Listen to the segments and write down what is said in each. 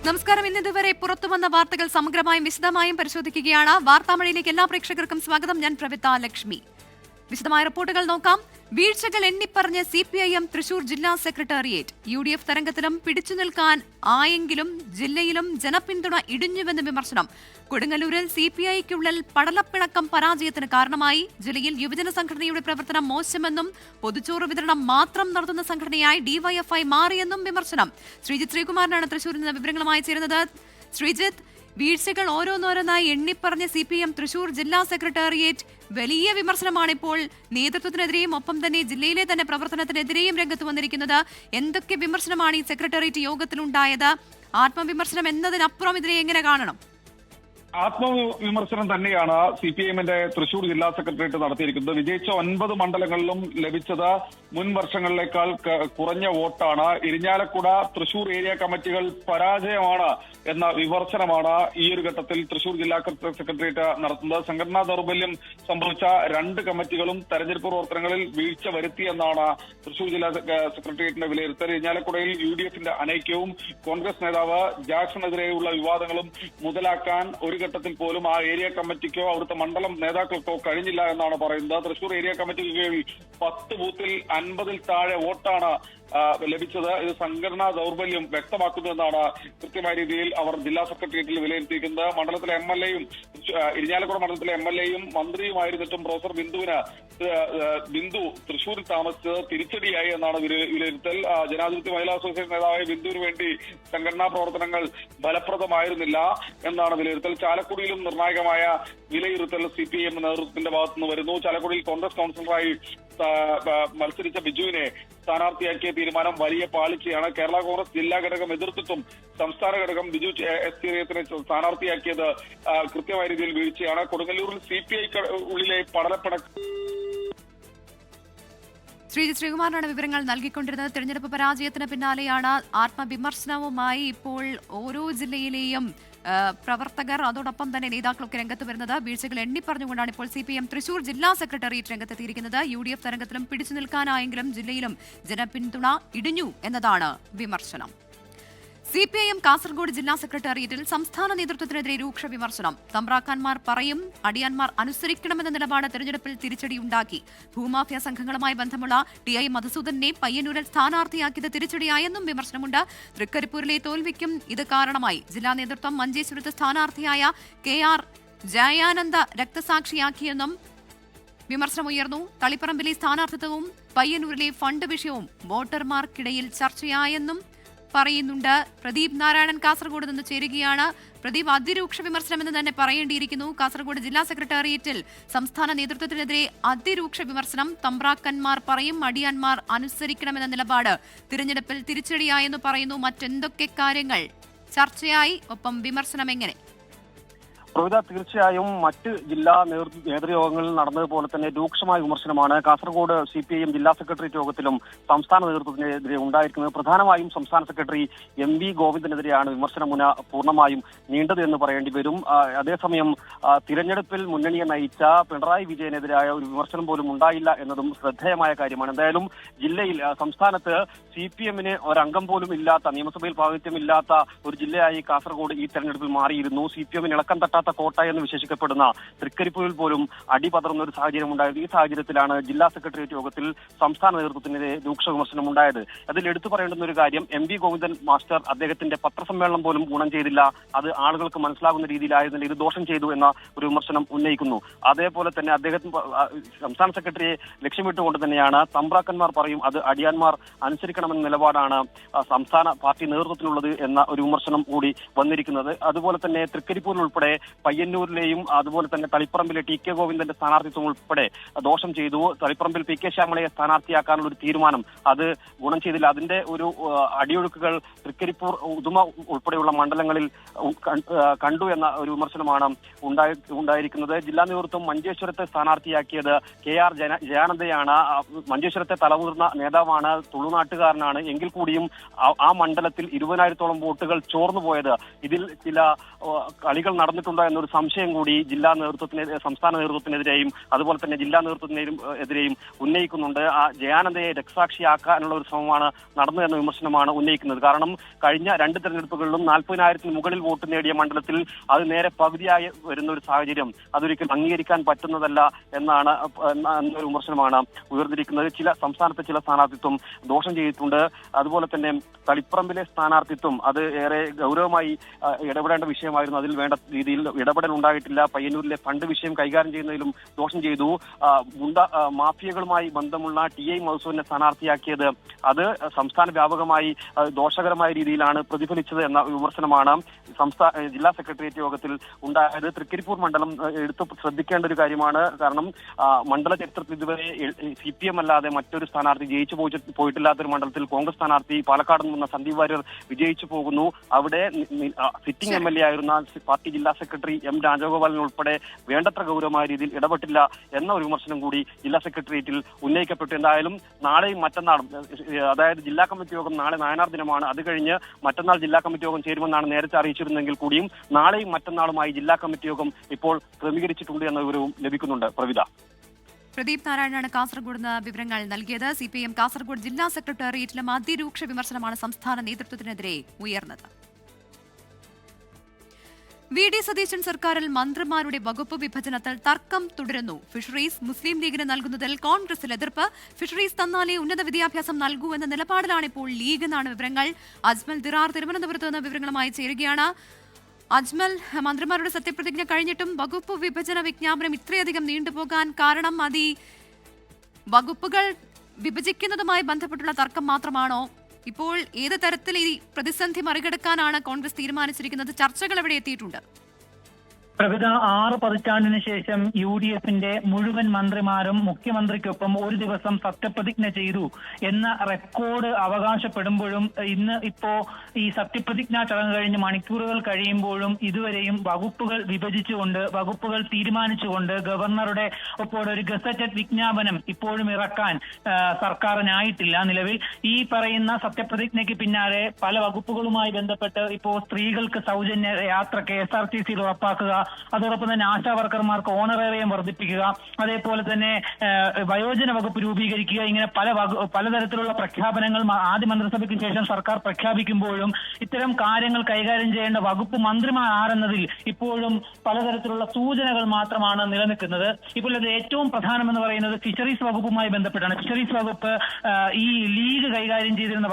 നമസ്കാരം. ഇന്നിതുവരെ പുറത്തുവന്ന വാർത്തകൾ സമഗ്രമായും വിശദമായും പരിശോധിക്കുകയാണ്. വാർത്താമഴയിലേക്ക് എല്ലാ പ്രേക്ഷകർക്കും സ്വാഗതം. ഞാൻ പ്രവിത ലക്ഷ്മി. വിശദമായ റിപ്പോർട്ടുകൾ നോക്കാം. വീഴ്ചകൾ എണ്ണിപ്പറഞ്ഞ് CPIM തൃശൂർ ജില്ലാ സെക്രട്ടേറിയറ്റ്. UDF തരംഗത്തിലും പിടിച്ചു നിൽക്കാൻ ആയെങ്കിലും ജില്ലയിലും ജനപിന്തുണ ഇടിഞ്ഞുവെന്ന് വിമർശനം. കൊടുങ്ങല്ലൂരിൽ CPIക്കുള്ളിൽ പടലപ്പിണക്കം പരാജയത്തിന് കാരണമായി. ജില്ലയിൽ യുവജന സംഘടനയുടെ പ്രവർത്തനം മോശമെന്നും പൊതുച്ചോറ് വിതരണം മാത്രം നടത്തുന്ന സംഘടനയായി DYFI മാറിയെന്നും വിമർശനം. ശ്രീജിത്ത് ശ്രീകുമാരനാണ് തൃശൂരിൽ നിന്ന് വിവരങ്ങളുമായി ചേരുന്നത്. ശ്രീജിത്ത്, വീഴ്ചകൾ ഓരോന്നോരോന്നായി എണ്ണിപ്പറഞ്ഞ CPIM തൃശൂർ ജില്ലാ സെക്രട്ടേറിയറ്റ് വലിയ വിമർശനമാണ് ഇപ്പോൾ നേതൃത്വത്തിനെതിരെയും ഒപ്പം തന്നെ ജില്ലയിലെ തന്നെ പ്രവർത്തനത്തിനെതിരെയും രംഗത്ത് വന്നിരിക്കുന്നത്. എന്തൊക്കെ വിമർശനമാണ് ഈ സെക്രട്ടേറിയറ്റ് യോഗത്തിലുണ്ടായത്? ആത്മവിമർശനം എന്നതിനപ്പുറം ഇതിനെ എങ്ങനെ കാണണം? ആത്മവിമർശനം തന്നെയാണ് CPIMന്റെ തൃശൂർ ജില്ലാ സെക്രട്ടേറിയറ്റ് നടത്തിയിരിക്കുന്നത്. വിജയിച്ച 9 മണ്ഡലങ്ങളിലും ലഭിച്ചത് മുൻ വർഷങ്ങളിലേക്കാൾ കുറഞ്ഞ വോട്ടാണ്. ഇരിഞ്ഞാലക്കുട തൃശൂർ ഏരിയ കമ്മിറ്റികൾ പരാജയമാണ് എന്ന വിമർശനമാണ് ഈ ഒരു ഘട്ടത്തിൽ തൃശൂർ ജില്ലാ സെക്രട്ടേറിയറ്റ് നടത്തുന്നത്. സംഘടനാ ദൗർബല്യം സംഭവിച്ച 2 കമ്മിറ്റികളും തെരഞ്ഞെടുപ്പ് പ്രവർത്തനങ്ങളിൽ വീഴ്ച വരുത്തിയെന്നാണ് തൃശൂർ ജില്ലാ സെക്രട്ടേറിയറ്റിന്റെ വിലയിരുത്തൽ. ഇരിഞ്ഞാലക്കുടയിൽ UDFന്റെ അനൈക്യവും കോൺഗ്രസ് നേതാവ് ജാക്സണെതിരെയുള്ള വിവാദങ്ങളും മുതലാക്കാൻ ഒരു ഘട്ടത്തിൽ പോലും ആ ഏരിയ കമ്മിറ്റിക്കോ അവിടുത്തെ മണ്ഡലം നേതാക്കൾക്കോ കഴിഞ്ഞില്ല എന്നാണ് പറയുന്നത്. തൃശൂർ ഏരിയ കമ്മിറ്റിക്ക് കീഴിൽ 10 ബൂത്തിൽ 50-ൽ താഴെ വോട്ടാണ് ലഭിച്ചത്. ഇത് സംഘടനാ ദൗർബല്യം വ്യക്തമാക്കുന്നു എന്നാണ് കൃത്യമായ രീതിയിൽ അവർ ജില്ലാ സെക്രട്ടേറിയറ്റിൽ വിലയിരുത്തിയിരിക്കുന്നത്. മണ്ഡലത്തിലെ MLAയും ഇരിഞ്ഞാലക്കുട മണ്ഡലത്തിലെ MLAയും മന്ത്രിയുമായിരുന്നിട്ടും പ്രൊഫസർ ബിന്ദു തൃശൂരിൽ താമസിച്ചത് തിരിച്ചടിയായി എന്നാണ് വിലയിരുത്തൽ. ജനാധിപത്യ മഹിളാ അസോസിയേഷൻ നേതാവായ ബിന്ദുവിന് വേണ്ടി സംഘടനാ പ്രവർത്തനങ്ങൾ ഫലപ്രദമായിരുന്നില്ല എന്നാണ് വിലയിരുത്തൽ. ചാലക്കുടിയിലും നിർണായകമായ വിലയിരുത്തൽ CPIM നേതൃത്വത്തിന്റെ ഭാഗത്തുനിന്ന് വരുന്നു. ചാലക്കുടിയിൽ കോൺഗ്രസ് കൌൺസിലറായി മത്സരിച്ച ബിജുവിനെ സ്ഥാനാർത്ഥിയാക്കിയ തീരുമാനം വലിയ പാളിച്ചയാണ്. കേരള കോൺഗ്രസ് ജില്ലാ ഘടകം എതിർത്തിട്ടും സംസ്ഥാന ഘടകം ബിജു എസ് സ്ഥാനാർത്ഥിയാക്കിയത് കൃത്യമായ രീതിയിൽ വീഴ്ചയാണ്. കൊടുങ്ങല്ലൂരിൽ CPI ഉള്ളിലെ പടലപ്പിണക്കം. ശ്രീജിത്ത് ശ്രീകുമാരനാണ് വിവരങ്ങൾ നൽകിക്കൊണ്ടിരുന്നത്. തെരഞ്ഞെടുപ്പ് പരാജയത്തിന് പിന്നാലെയാണ് ആത്മവിമർശനവുമായി ഇപ്പോൾ ഓരോ ജില്ലയിലെയും പ്രവർത്തകർ അതോടൊപ്പം തന്നെ നേതാക്കളൊക്കെ രംഗത്ത് വരുന്നത്. വീഴ്ചകൾ എണ്ണിപ്പറഞ്ഞുകൊണ്ടാണ് ഇപ്പോൾ CPIM തൃശൂർ ജില്ലാ സെക്രട്ടേറിയറ്റ് രംഗത്തെത്തിയിരിക്കുന്നത്. UDF തരംഗത്തിലും പിടിച്ചു നിൽക്കാനായെങ്കിലും ജില്ലയിലും ജനപിന്തുണ ഇടിഞ്ഞു എന്നതാണ് വിമർശനം. CPIM കാസർഗോഡ് ജില്ലാ സെക്രട്ടേറിയറ്റിൽ സംസ്ഥാന നേതൃത്വത്തിനെതിരെ രൂക്ഷ വിമർശനം. തമ്പ്രാക്കന്മാർ പറയും അടിയാന്മാർ അനുസരിക്കണമെന്ന നിലപാട് തെരഞ്ഞെടുപ്പിൽ തിരിച്ചടിയുണ്ടാക്കി. ഭൂമാഫിയ സംഘങ്ങളുമായി ബന്ധമുള്ള TI മധുസൂദനെ പയ്യന്നൂരിൽ സ്ഥാനാർത്ഥിയാക്കിയത് തിരിച്ചടിയായെന്നും വിമർശനമുണ്ട്. തൃക്കരിപ്പൂരിലെ തോൽവിക്കും ഇത് കാരണമായി. ജില്ലാ നേതൃത്വം മഞ്ചേശ്വരത്ത് സ്ഥാനാർത്ഥിയായ KR ജയാനന്ദ രക്തസാക്ഷിയാക്കിയെന്നും വിമർശനമുയർന്നു. തളിപ്പറമ്പിലെ സ്ഥാനാർത്ഥിത്വവും പയ്യന്നൂരിലെ ഫണ്ട് വിഷയവും വോട്ടർമാർക്കിടയിൽ ചർച്ചയായെന്നും പറയുന്നുണ്ട്. പ്രദീപ് നാരായണൻ കാസർഗോഡ് നിന്ന് ചേരുകയാണ്. പ്രദീപ്, അതിരൂക്ഷ വിമർശനം എന്ന് തന്നെ പറയേണ്ടിയിരിക്കുന്നു. കാസർഗോഡ് ജില്ലാ സെക്രട്ടേറിയറ്റിൽ സംസ്ഥാന നേതൃത്വത്തിനെതിരെ അതിരൂക്ഷ വിമർശനം. തമ്പ്രാക്കന്മാർ പറയും അടിയാന്മാർ അനുസരിക്കണമെന്ന നിലപാട് തിരഞ്ഞെടുപ്പിൽ തിരിച്ചടിയായെന്ന് പറയുന്നു. മറ്റെന്തൊക്കെ കാര്യങ്ങൾ ചർച്ചയായി? ഒപ്പം വിമർശനം എങ്ങനെ? പ്രവിത, തീർച്ചയായും മറ്റ് ജില്ലാ നേതൃയോഗങ്ങളിൽ നടന്നതുപോലെ തന്നെ രൂക്ഷമായ വിമർശനമാണ് കാസർഗോഡ് CPIM ജില്ലാ സെക്രട്ടേറിയറ്റ് യോഗത്തിലും സംസ്ഥാന നേതൃത്വത്തിനെതിരെ ഉണ്ടായിരിക്കുന്നത്. പ്രധാനമായും സംസ്ഥാന സെക്രട്ടറി MV ഗോവിന്ദനെതിരെയാണ് വിമർശനം പൂർണ്ണമായും നീണ്ടത് എന്ന് പറയേണ്ടി വരും. അതേസമയം തിരഞ്ഞെടുപ്പിൽ മുന്നണിയെ നയിച്ച പിണറായി വിജയനെതിരായ ഒരു വിമർശനം പോലും ഉണ്ടായില്ല എന്നതും ശ്രദ്ധേയമായ കാര്യമാണ്. എന്തായാലും ജില്ലയിൽ സംസ്ഥാനത്ത് CPIMന് ഒരംഗം പോലും ഇല്ലാത്ത, നിയമസഭയിൽ പ്രാതിനിധ്യമില്ലാത്ത ഒരു ജില്ലയായി കാസർഗോഡ് ഈ തെരഞ്ഞെടുപ്പിൽ മാറിയിരുന്നു. CPIMന് ഇളക്കം തട്ടാത്ത കോട്ട എന്ന് വിശേഷിക്കപ്പെടുന്ന തൃക്കരിപ്പൂരിൽ പോലും അടിപതറുന്ന ഒരു സാഹചര്യം ഉണ്ടായത്. ഈ സാഹചര്യത്തിലാണ് ജില്ലാ സെക്രട്ടേറിയറ്റ് യോഗത്തിൽ സംസ്ഥാന നേതൃത്വത്തിനെതിരെ രൂക്ഷ വിമർശനം ഉണ്ടായത്. അതിൽ എടുത്തു പറയേണ്ടുന്ന ഒരു കാര്യം, MV ഗോവിന്ദൻ മാസ്റ്റർ അദ്ദേഹത്തിന്റെ പത്രസമ്മേളനം പോലും ഗുണം ചെയ്തില്ല, അത് ആളുകൾക്ക് മനസ്സിലാകുന്ന രീതിയിലായിരുന്നില്ല, ഇത് ദോഷം ചെയ്തു എന്ന ഒരു വിമർശനം ഉന്നയിക്കുന്നു. അതേപോലെ തന്നെ അദ്ദേഹത്തിന് സംസ്ഥാന സെക്രട്ടറിയെ ലക്ഷ്യമിട്ടുകൊണ്ട് തന്നെയാണ് തമ്പ്രാക്കന്മാർ പറയും അത് അടിയാന്മാർ അനുസരിക്കണമെന്ന നിലപാടാണ് സംസ്ഥാന പാർട്ടി നേതൃത്വത്തിനുള്ളത് എന്ന ഒരു വിമർശനം കൂടി വന്നിരിക്കുന്നത്. അതുപോലെ തന്നെ തൃക്കരിപ്പൂരിൽ ഉൾപ്പെടെ പയ്യന്നൂരിലെയും അതുപോലെ തന്നെ തളിപ്പറമ്പിലെ TK ഗോവിന്ദന്റെ സ്ഥാനാർത്ഥിത്വം ഉൾപ്പെടെ ദോഷം ചെയ്തു. തളിപ്പറമ്പിൽ PK ശ്യാമളയെ സ്ഥാനാർത്ഥിയാക്കാനുള്ള ഒരു തീരുമാനം അത് ഗുണം ചെയ്തില്ല. അതിന്റെ ഒരു അടിയൊഴുക്കുകൾ തൃക്കരിപ്പൂർ ഉദുമ ഉൾപ്പെടെയുള്ള മണ്ഡലങ്ങളിൽ കണ്ടു എന്ന ഒരു വിമർശനമാണ് ഉണ്ടായിരിക്കുന്നത്. ജില്ലാ നേതൃത്വം മഞ്ചേശ്വരത്തെ സ്ഥാനാർത്ഥിയാക്കിയത് KR ജയാനന്ദയാണ്. മഞ്ചേശ്വരത്തെ തലമുതിർന്ന നേതാവാണ്, തുളുനാട്ടുകാരനാണ്. എങ്കിൽ കൂടിയും ആ മണ്ഡലത്തിൽ 20,000-ഓളം വോട്ടുകൾ ചോർന്നുപോയത് ഇതിൽ ചില കളികൾ നടന്നിട്ടുണ്ട് എന്നൊരു സംശയം കൂടി ജില്ലാ നേതൃത്വത്തിനെതിരെ, സംസ്ഥാന നേതൃത്വത്തിനെതിരെയും അതുപോലെ തന്നെ ജില്ലാ നേതൃത്വത്തിനെതിരെയും ഉന്നയിക്കുന്നുണ്ട്. ആ ജയാനന്ദയെ രക്തസാക്ഷിയാക്കാനുള്ള ഒരു ശ്രമമാണ് നടന്നതെന്ന വിമർശനമാണ് ഉന്നയിക്കുന്നത്. കാരണം കഴിഞ്ഞ 2 തെരഞ്ഞെടുപ്പുകളിലും 40,000-ന് മുകളിൽ വോട്ട് നേടിയ മണ്ഡലത്തിൽ അത് നേരെ പകുതിയായി വരുന്ന ഒരു സാഹചര്യം അതൊരിക്കലും അംഗീകരിക്കാൻ പറ്റുന്നതല്ല എന്നൊരു വിമർശനമാണ് ഉയർന്നിരിക്കുന്നത്. സംസ്ഥാനത്തെ ചില സ്ഥാനാർത്ഥിത്വം ദോഷം ചെയ്തിട്ടുണ്ട്. അതുപോലെ തന്നെ തളിപ്പറമ്പിലെ സ്ഥാനാർത്ഥിത്വം അത് ഏറെ ഗൗരവമായി ഇടപെടേണ്ട വിഷയമായിരുന്നു. അതിൽ വേണ്ട രീതിയിൽ ഇടപെടൽ ഉണ്ടായിട്ടില്ല. പയ്യന്നൂരിലെ ഫണ്ട് വിഷയം കൈകാര്യം ചെയ്യുന്നതിലും ദോഷം ചെയ്തു. മാഫിയകളുമായി ബന്ധമുള്ള TI മധുസൂദനെ സ്ഥാനാർത്ഥിയാക്കിയത് അത് സംസ്ഥാന വ്യാപകമായി ദോഷകരമായ രീതിയിലാണ് പ്രതിഫലിച്ചത് എന്ന വിമർശനമാണ് ജില്ലാ സെക്രട്ടേറിയറ്റ് യോഗത്തിൽ ഉണ്ടായത്. തൃക്കരിപ്പൂർ മണ്ഡലം എടുത്തു ശ്രദ്ധിക്കേണ്ട ഒരു കാര്യമാണ്. കാരണം മണ്ഡല ചരിത്രത്തിൽ ഇതുവരെ CPM അല്ലാതെ മറ്റൊരു സ്ഥാനാർത്ഥി ജയിച്ചു പോയിട്ടില്ലാത്തൊരു മണ്ഡലത്തിൽ കോൺഗ്രസ് സ്ഥാനാർത്ഥി പാലക്കാട് നിന്ന് സന്ദീപ് വാര്യർ വിജയിച്ചു പോകുന്നു. അവിടെ സിറ്റിംഗ് MLA ആയിരുന്ന പാർട്ടി ജില്ലാ സെക്രട്ടറി M രാജഗോപാലൻ ഉൾപ്പെടെ വേണ്ടത്ര ഗൗരവമായ രീതിയിൽ ഇടപെട്ടില്ല എന്ന ഒരു വിമർശനം കൂടി ജില്ലാ സെക്രട്ടേറിയറ്റിൽ ഉന്നയിക്കപ്പെട്ടു. എന്തായാലും നാളെയും മറ്റന്നാളും, അതായത് ജില്ലാ കമ്മിറ്റി യോഗം നാളെ നായനാർ ദിനമാണ്. അത് കഴിഞ്ഞ് മറ്റന്നാൾ ജില്ലാ കമ്മിറ്റി യോഗം ചേരുമെന്നാണ് നേരത്തെ അറിയിച്ചിരുന്നെങ്കിൽ കൂടിയും നാളെയും മറ്റന്നാളുമായി ജില്ലാ കമ്മിറ്റി യോഗം ഇപ്പോൾ ക്രമീകരിച്ചിട്ടുണ്ട് എന്ന വിവരവും ലഭിക്കുന്നുണ്ട്. പ്രദീപ് നാരായണനാണ് കാസർഗോഡ് നിന്ന് വിവരങ്ങൾ നൽകിയത്. CPIM കാസർഗോഡ് ജില്ലാ സെക്രട്ടേറിയറ്റിലും അതിരൂക്ഷ വിമർശനമാണ് സംസ്ഥാന നേതൃത്വത്തിനെതിരെ ഉയർന്നത്. VD സതീശൻ സർക്കാരിൽ മന്ത്രിമാരുടെ വകുപ്പ് വിഭജനത്തിൽ തർക്കം തുടരുന്നു. ഫിഷറീസ് മുസ്ലിം ലീഗിന് നൽകുന്നതിൽ കോൺഗ്രസിൽ എതിർപ്പ്. ഫിഷറീസ് തന്നാലേ ഉന്നത വിദ്യാഭ്യാസം നൽകൂ എന്ന നിലപാടിലാണ് ഇപ്പോൾ ലീഗ് എന്നാണ് വിവരങ്ങൾ. അജ്മൽ ദിറാർ തിരുവനന്തപുരത്ത് നിന്ന് വിവരങ്ങളുമായി ചേരുകയാണ്. അജ്മൽ, മന്ത്രിമാരുടെ സത്യപ്രതിജ്ഞ കഴിഞ്ഞിട്ടും വകുപ്പ് വിഭജന വിജ്ഞാപനം ഇത്രയധികം നീണ്ടുപോകാൻ കാരണം അത് ഈ വകുപ്പുകൾ വിഭജിക്കുന്നതുമായി ബന്ധപ്പെട്ടുള്ള തർക്കം മാത്രമാണോ? ഇപ്പോൾ ഏത് തരത്തിൽ ഈ പ്രതിസന്ധി മറികടക്കാനാണ് കോൺഗ്രസ് തീരുമാനിച്ചിരിക്കുന്നത്? ചർച്ചകൾ എവിടെ എത്തിയിട്ടുണ്ട്? പ്രവിധ 6 പതിറ്റാണ്ടിന് ശേഷം UDFന്റെ മുഴുവൻ മന്ത്രിമാരും മുഖ്യമന്ത്രിക്കൊപ്പം ഒരു ദിവസം സത്യപ്രതിജ്ഞ ചെയ്തു എന്ന റെക്കോർഡ് അവകാശപ്പെടുമ്പോഴും ഇപ്പോ ഈ സത്യപ്രതിജ്ഞാ ചടങ്ങ് കഴിഞ്ഞ് മണിക്കൂറുകൾ കഴിയുമ്പോഴും ഇതുവരെയും വകുപ്പുകൾ വിഭജിച്ചുകൊണ്ട്, വകുപ്പുകൾ തീരുമാനിച്ചുകൊണ്ട് ഗവർണറുടെ ഒപ്പം ഒരു ഗസറ്റഡ് വിജ്ഞാപനം ഇപ്പോഴും ഇറക്കാൻ സർക്കാരിനായിട്ടില്ല. നിലവിൽ ഈ പറയുന്ന സത്യപ്രതിജ്ഞയ്ക്ക് പിന്നാലെ പല വകുപ്പുകളുമായി ബന്ധപ്പെട്ട് ഇപ്പോ സ്ത്രീകൾക്ക് സൗജന്യ യാത്ര KSRTC ഉറപ്പാക്കുക, അതോടൊപ്പം തന്നെ ആശാ വർക്കർമാർക്ക് ഓണറേറിയം വർദ്ധിപ്പിക്കുക, അതേപോലെ തന്നെ വയോജന വകുപ്പ് രൂപീകരിക്കുക, ഇങ്ങനെ പലതരത്തിലുള്ള പ്രഖ്യാപനങ്ങൾ ആദ്യ മന്ത്രിസഭയ്ക്ക് ശേഷം സർക്കാർ പ്രഖ്യാപിക്കുമ്പോഴും ഇത്തരം കാര്യങ്ങൾ കൈകാര്യം ചെയ്യേണ്ട വകുപ്പ് മന്ത്രിമാർ ആരെന്നതിൽ ഇപ്പോഴും പലതരത്തിലുള്ള സൂചനകൾ മാത്രമാണ് നിലനിൽക്കുന്നത്. ഇപ്പോൾ അത് ഏറ്റവും പ്രധാനമെന്ന് പറയുന്നത് ഫിഷറീസ് വകുപ്പുമായി ബന്ധപ്പെട്ടാണ്. ഫിഷറീസ് വകുപ്പ് ഈ ലീഗ് കൈകാര്യം ചെയ്തിരുന്ന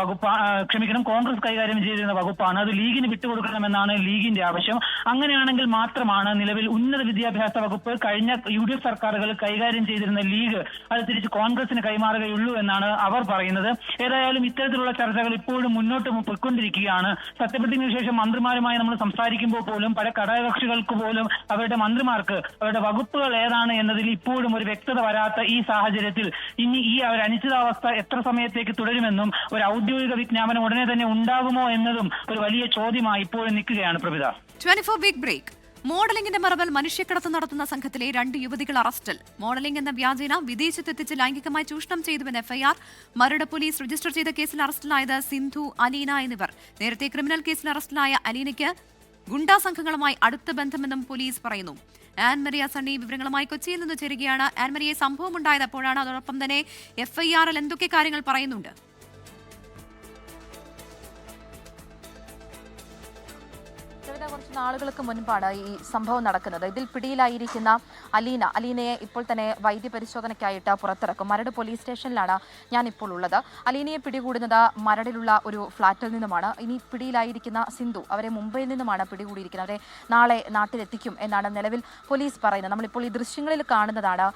കോൺഗ്രസ് കൈകാര്യം ചെയ്തിരുന്ന വകുപ്പാണ്. അത് ലീഗിന് വിട്ടുകൊടുക്കണമെന്നാണ് ലീഗിന്റെ ആവശ്യം. അങ്ങനെയാണെങ്കിൽ മാത്രമാണ് നിലവിൽ ഉന്നത വിദ്യാഭ്യാസ വകുപ്പ് കഴിഞ്ഞ UDF സർക്കാരുകൾ കൈകാര്യം ചെയ്തിരുന്ന ലീഗ് അത് തിരിച്ച് കോൺഗ്രസിന് കൈമാറുകയുള്ളൂ എന്നാണ് അവർ പറയുന്നത്. ഏതായാലും ഇത്തരത്തിലുള്ള ചർച്ചകൾ ഇപ്പോഴും മുന്നോട്ട് പോയിക്കൊണ്ടിരിക്കുകയാണ്. സത്യപ്രതിജ്ഞയ്ക്ക് ശേഷം മന്ത്രിമാരുമായി നമ്മൾ സംസാരിക്കുമ്പോൾ പോലും പല ഘടകകക്ഷികൾക്ക് പോലും അവരുടെ മന്ത്രിമാർക്ക് അവരുടെ വകുപ്പുകൾ ഏതാണ് എന്നതിൽ ഇപ്പോഴും ഒരു വ്യക്തത വരാത്ത ഈ സാഹചര്യത്തിൽ ഇനി ഈ ഒരു അനിശ്ചിതാവസ്ഥ എത്ര സമയത്തേക്ക് തുടരുമെന്നും ഒരു ഔദ്യോഗിക വിജ്ഞാപനം ഉടനെ തന്നെ ഉണ്ടാകുമോ എന്നതും ഒരു വലിയ ചോദ്യമായി ഇപ്പോഴും നിൽക്കുകയാണ്. പ്രവിധ 24 ബിഗ് ബ്രേക്ക്. മോഡലിംഗിന്റെ മറവിൽ മനുഷ്യക്കടത്ത് നടത്തുന്ന സംഘത്തിലെ 2 യുവതികൾ അറസ്റ്റിൽ. മോഡലിംഗ് എന്ന വ്യാജേന വിദേശത്തെത്തിച്ച് ലൈംഗികമായി ചൂഷണം ചെയ്തുവെന്ന് FIR. മരട് പോലീസ് രജിസ്റ്റർ ചെയ്ത കേസിൽ അറസ്റ്റിലായത് സിന്ധു, അലീന എന്നിവർ. നേരത്തെ ക്രിമിനൽ കേസിൽ അറസ്റ്റിലായ അലീനയ്ക്ക് ഗുണ്ടാ സംഘങ്ങളുമായി അടുത്ത ബന്ധമെന്നും പോലീസ് പറയുന്നു. ആൻ മരിയ സണ്ണി വിവരങ്ങളുമായി കൊച്ചിയിൽ നിന്ന് ചേരുകയാണ്. ആൻ മരിയ, സംഭവം ഉണ്ടായത് അപ്പോഴാണ്, അതോടൊപ്പം തന്നെ FIR-ൽ എന്തൊക്കെ കാര്യങ്ങൾ പറയുന്നുണ്ട്? കുറച്ച് നാളുകൾക്ക് മുൻപാണ് ഈ സംഭവം നടക്കുന്നത്. ഇതിൽ പിടിയിലായിരിക്കുന്ന അലീനയെ ഇപ്പോൾ തന്നെ വൈദ്യപരിശോധനയ്ക്കായിട്ട് പുറത്തിറക്കും. മരട് പോലീസ് സ്റ്റേഷനിലാണ് ഞാൻ ഇപ്പോൾ ഉള്ളത്. അലീനയെ പിടികൂടുന്നത് മരടിലുള്ള ഒരു ഫ്ളാറ്റിൽ നിന്നുമാണ്. ഇനി പിടിയിലായിരിക്കുന്ന സിന്ധു, അവരെ മുംബൈയിൽ നിന്നുമാണ് പിടികൂടിയിരിക്കുന്നത്. അവരെ നാളെ നാട്ടിലെത്തിക്കും എന്നാണ് നിലവിൽ പോലീസ് പറയുന്നത്. നമ്മളിപ്പോൾ ഈ ദൃശ്യങ്ങളിൽ കാണുന്നതാണ്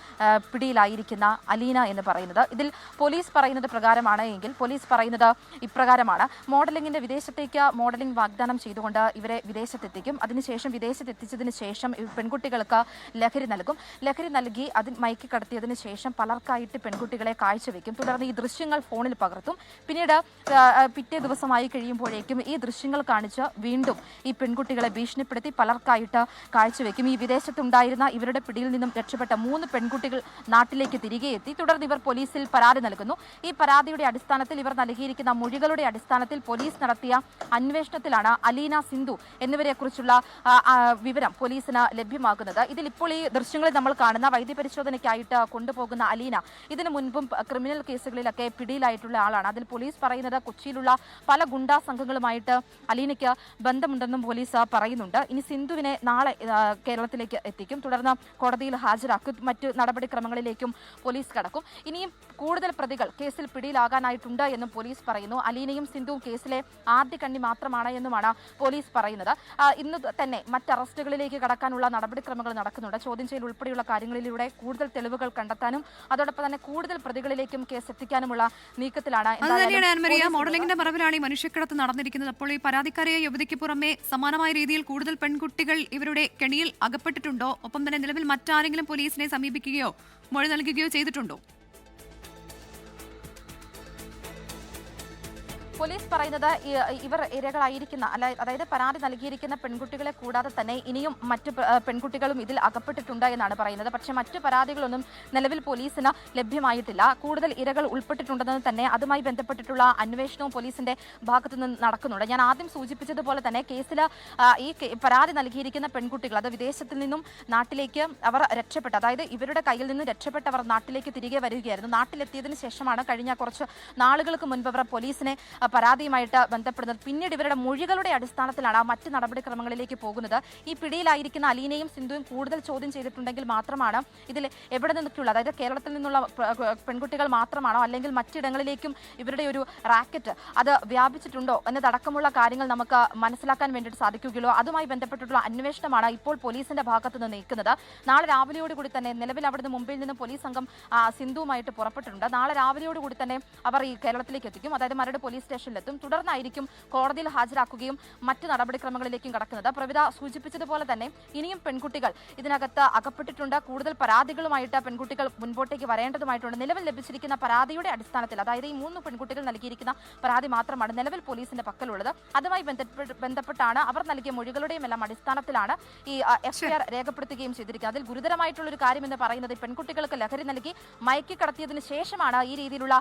പിടിയിലായിരിക്കുന്ന അലീന എന്ന് പറയുന്നത്. ഇതിൽ പോലീസ് പറയുന്നത് പ്രകാരമാണ് എങ്കിൽ പോലീസ് പറയുന്നത് ഇപ്രകാരമാണ്: മോഡലിംഗിന്റെ വിദേശത്തേക്ക് മോഡലിംഗ് വാഗ്ദാനം ചെയ്തുകൊണ്ട് ഇവരെ വിദേശത്തെത്തിക്കും. അതിനുശേഷം വിദേശത്തെത്തിച്ചതിന് ശേഷം പെൺകുട്ടികൾക്ക് ലഹരി നൽകും. ലഹരി നൽകി അതിൽ മയക്കി കടത്തിയതിന് ശേഷം പലർക്കായിട്ട് പെൺകുട്ടികളെ കാഴ്ചവെക്കും. തുടർന്ന് ഈ ദൃശ്യങ്ങൾ ഫോണിൽ പകർത്തും. പിന്നീട് പിറ്റേ ദിവസമായി കഴിയുമ്പോഴേക്കും ഈ ദൃശ്യങ്ങൾ കാണിച്ച് വീണ്ടും ഈ പെൺകുട്ടികളെ ഭീഷണിപ്പെടുത്തി പലർക്കായിട്ട് കാഴ്ചവെക്കും. ഈ വിദേശത്തുണ്ടായിരുന്ന ഇവരുടെ പിടിയിൽ നിന്നും രക്ഷപ്പെട്ട 3 പെൺകുട്ടികൾ നാട്ടിലേക്ക് തിരികെ എത്തി. തുടർന്ന് ഇവർ പോലീസിൽ പരാതി നൽകുന്നു. ഈ പരാതിയുടെ അടിസ്ഥാനത്തിൽ ഇവർ നൽകിയിരിക്കുന്ന മൊഴികളുടെ അടിസ്ഥാനത്തിൽ പോലീസ് നടത്തിയ അന്വേഷണത്തിലാണ് അലീന, സിന്ധു എന്നിവർ എന്നിവരെക്കുറിച്ചുള്ള വിവരം പോലീസിന് ലഭ്യമാകുന്നത്. ഇതിൽ ഇപ്പോൾ ഈ ദൃശ്യങ്ങളിൽ നമ്മൾ കാണുന്ന വൈദ്യപരിശോധനയ്ക്കായിട്ട് കൊണ്ടുപോകുന്ന അലീന ഇതിനു മുൻപും ക്രിമിനൽ കേസുകളിലൊക്കെ പിടിയിലായിട്ടുള്ള ആളാണ്. അതിൽ പോലീസ് പറയുന്നത് കൊച്ചിയിലുള്ള പല ഗുണ്ടാ സംഘങ്ങളുമായിട്ട് അലീനയ്ക്ക് ബന്ധമുണ്ടെന്നും പോലീസ് പറയുന്നുണ്ട്. ഇനി സിന്ധുവിനെ നാളെ കേരളത്തിലേക്ക് എത്തിക്കും, തുടർന്ന് കോടതിയിൽ ഹാജരാക്കും, മറ്റു നടപടിക്രമങ്ങളിലേക്കും പോലീസ് കടക്കും. ഇനിയും കൂടുതൽ പ്രതികൾ കേസിൽ പിടിയിലാകാനായിട്ടുണ്ട് എന്നും പോലീസ് പറയുന്നു. അലീനയും സിന്ധുവും കേസിലെ ആദ്യ കണ്ണി മാത്രമാണ് എന്നുമാണ് പോലീസ് പറയുന്നത്. ഇന്ന് തന്നെ മറ്റ് അറസ്റ്റുകളിലേക്ക് കടക്കാനുള്ള നടപടിക്രമങ്ങൾ നടക്കുന്നുണ്ട്. ചോദ്യം ചെയ്യൽ ഉൾപ്പെടെയുള്ള കാര്യങ്ങളിലൂടെ കൂടുതൽ തെളിവുകൾ കണ്ടെത്താനും അതോടൊപ്പം തന്നെ കൂടുതൽ പ്രതികളിലേക്കും കേസ് എത്തിക്കാനുമുള്ള നീക്കത്തിലാണ്. മോഡലിംഗിന്റെ മറവിലാണ് ഈ മനുഷ്യക്കടത്ത് നടന്നിരിക്കുന്നത്. അപ്പോൾ ഈ പരാതിക്കാരിയായ യുവതിക്ക് പുറമെ സമാനമായ രീതിയിൽ കൂടുതൽ പെൺകുട്ടികൾ ഇവരുടെ കെണിയിൽ അകപ്പെട്ടിട്ടുണ്ടോ? ഒപ്പം തന്നെ നിലവിൽ മറ്റാരെങ്കിലും പോലീസിനെ സമീപിക്കുകയോ മൊഴി നൽകുകയോ ചെയ്തിട്ടുണ്ടോ? പോലീസ് പറയുന്നത് ഇവർ ഇരകളായിരിക്കുന്ന അതായത് പരാതി നൽകിയിരിക്കുന്ന പെൺകുട്ടികളെ കൂടാതെ തന്നെ ഇനിയും മറ്റു പെൺകുട്ടികളും ഇതിൽ അകപ്പെട്ടിട്ടുണ്ട് എന്നാണ് പറയുന്നത്. പക്ഷേ മറ്റു പരാതികളൊന്നും നിലവിൽ പോലീസിന് ലഭ്യമായിട്ടില്ല. കൂടുതൽ ഇരകൾ ഉൾപ്പെട്ടിട്ടുണ്ടെന്ന് തന്നെ അതുമായി ബന്ധപ്പെട്ടിട്ടുള്ള അന്വേഷണവും പോലീസിന്റെ ഭാഗത്തു നിന്ന് നടക്കുന്നുണ്ട്. ഞാൻ ആദ്യം സൂചിപ്പിച്ചതുപോലെ തന്നെ കേസിൽ ഈ പരാതി നൽകിയിരിക്കുന്ന പെൺകുട്ടികൾ അത് വിദേശത്തിൽ നിന്നും നാട്ടിലേക്ക് അവർ രക്ഷപ്പെട്ടു, അതായത് ഇവരുടെ കയ്യിൽ നിന്ന് രക്ഷപ്പെട്ടവർ നാട്ടിലേക്ക് തിരികെ വരികയായിരുന്നു. നാട്ടിലെത്തിയതിനു ശേഷമാണ് കഴിഞ്ഞ കുറച്ച് നാളുകൾക്ക് മുൻപ് അവർ പോലീസിനെ പരാതിയുമായിട്ട് ബന്ധപ്പെടുന്നത്. പിന്നീട് ഇവരുടെ മൊഴികളുടെ അടിസ്ഥാനത്തിലാണ് മറ്റ് നടപടിക്രമങ്ങളിലേക്ക് പോകുന്നത്. ഈ പിടിയിലായിരിക്കുന്ന അലീനയും സിന്ധുവും കൂടുതൽ ചോദ്യം ചെയ്തിട്ടുണ്ടെങ്കിൽ മാത്രമാണ് ഇതിൽ എവിടെ നിന്നൊക്കെയുള്ള, അതായത് കേരളത്തിൽ നിന്നുള്ള പെൺകുട്ടികൾ മാത്രമാണോ അല്ലെങ്കിൽ മറ്റിടങ്ങളിലേക്കും ഇവരുടെ ഒരു റാക്കറ്റ് അത് വ്യാപിച്ചിട്ടുണ്ടോ എന്നതടക്കമുള്ള കാര്യങ്ങൾ നമുക്ക് മനസ്സിലാക്കാൻ വേണ്ടിയിട്ട് സാധിക്കുകയുള്ളൂ. അതുമായി ബന്ധപ്പെട്ടിട്ടുള്ള അന്വേഷണമാണ് ഇപ്പോൾ പോലീസിന്റെ ഭാഗത്തു നിന്ന് നീക്കുന്നത്. നാളെ രാവിലെയോടുകൂടി തന്നെ നിലവിൽ അവിടുന്ന് മുംബൈയിൽ നിന്ന് പോലീസ് സംഘം സിന്ധുവുമായിട്ട് പുറപ്പെട്ടിട്ടുണ്ട്. നാളെ രാവിലെയോടുകൂടി തന്നെ അവർ ഈ കേരളത്തിലേക്ക് എത്തിക്കും, അതായത് മരട് പോലീസ് സ്റ്റേഷനിലെത്തും. തുടർന്നായിരിക്കും കോടതിയിൽ ഹാജരാക്കുകയും മറ്റ് നടപടിക്രമങ്ങളിലേക്കും കടക്കുന്നത്. പ്രവിധ സൂചിപ്പിച്ചതുപോലെ തന്നെ ഇനിയും പെൺകുട്ടികൾ ഇതിനകത്ത് അകപ്പെട്ടിട്ടുണ്ട്. കൂടുതൽ പരാതികളുമായിട്ട് പെൺകുട്ടികൾ മുൻപോട്ടേക്ക് വരേണ്ടതുമായിട്ടുണ്ട്. നിലവിൽ ലഭിച്ചിരിക്കുന്ന പരാതിയുടെ അടിസ്ഥാനത്തിൽ, അതായത് ഈ 3 പെൺകുട്ടികൾ നൽകിയിരിക്കുന്ന പരാതി മാത്രമാണ് നിലവിൽ പോലീസിന്റെ പക്കലുള്ളത്. അതുമായി ബന്ധപ്പെട്ടാണ് അവർ നൽകിയ മൊഴികളുടെയും എല്ലാം അടിസ്ഥാനത്തിലാണ് ഈ എഫ്ഐആർ രേഖപ്പെടുത്തുകയും ചെയ്തിരിക്കുന്നത്. അതിൽ ഗുരുതരമായിട്ടുള്ള ഒരു കാര്യം എന്ന് പറയുന്നത് പെൺകുട്ടികൾക്ക് ലഹരി നൽകി മയക്കി കടത്തിയതിനു ശേഷമാണ് ഈ രീതിയിലുള്ള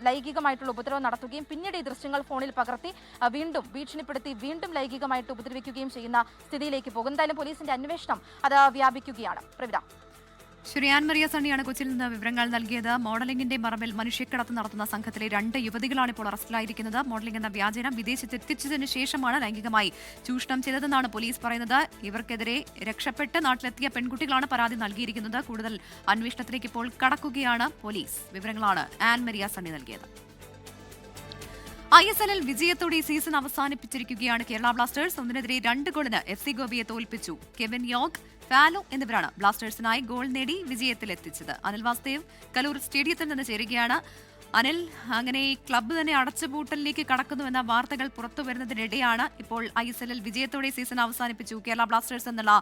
ലൈംഗികമായിട്ടുള്ള ഉപദ്രവം നടത്തുകയും പിന്നീട് ഈ ദൃശ്യങ്ങൾ ഫോണിൽ പകർത്തി വീണ്ടും ഭീഷണിപ്പെടുത്തി വീണ്ടും ലൈംഗികമായിട്ട് ഉപദ്രവിക്കുകയും ചെയ്യുന്ന സ്ഥിതിയിലേക്ക് പോകും. എന്തായാലും പോലീസിന്റെ അന്വേഷണം അത് വ്യാപിക്കുകയാണ്. പ്രവിധ. ശ്രീയാൻ മരിയ സണ്ണിയാണ് കൊച്ചിയിൽ നിന്ന് വിവരങ്ങൾ നൽകിയത്. മോഡലിംഗിന്റെ മറവിൽ മനുഷ്യക്കടത്ത് നടത്തുന്ന സംഘത്തിലെ 2 യുവതികളാണ് ഇപ്പോൾ അറസ്റ്റിലായിരിക്കുന്നത്. മോഡലിംഗ് എന്ന വ്യാജേന വിദേശത്തെത്തിച്ചതിന് ശേഷമാണ് ലൈംഗികമായി ചൂഷണം ചെയ്തതെന്നാണ് പോലീസ് പറയുന്നത്. ഇവർക്കെതിരെ രക്ഷപ്പെട്ട് നാട്ടിലെത്തിയ പെൺകുട്ടികളാണ് പരാതി നൽകിയിരിക്കുന്നത്. കൂടുതൽ അന്വേഷണത്തിലേക്ക് ഇപ്പോൾ കടക്കുകയാണ് പോലീസ്. വിവരങ്ങളാണ് ആൻ മരിയ സണ്ണി നൽകിയത്. ISLൽ വിജയത്തോടെ സീസൺ അവസാനിപ്പിച്ചിരിക്കുകയാണ് കേരള ബ്ലാസ്റ്റേഴ്സ്. 1-നെതിരെ 2 ഗോളിന് FC ഗോവയെ തോൽപ്പിച്ചു. കെവിൻ യോഗ്, ഫാലോ എന്നിവരാണ് ബ്ലാസ്റ്റേഴ്സിനായി ഗോൾ നേടി വിജയത്തിലെത്തിച്ചത്. അനിൽ വാസ്തേവ് കലൂർ സ്റ്റേഡിയത്തിൽ നിന്ന് ചേരുകയാണ്. അനിൽ, അങ്ങനെ ക്ലബ്ബ് തന്നെ അടച്ചുപൂട്ടലിലേക്ക് കടക്കുന്നുവെന്ന വാർത്തകൾ പുറത്തുവരുന്നതിനിടെയാണ് ഇപ്പോൾ ISLൽ വിജയത്തോടെ സീസൺ അവസാനിപ്പിച്ചു കേരള ബ്ലാസ്റ്റേഴ്സ് എന്നുള്ള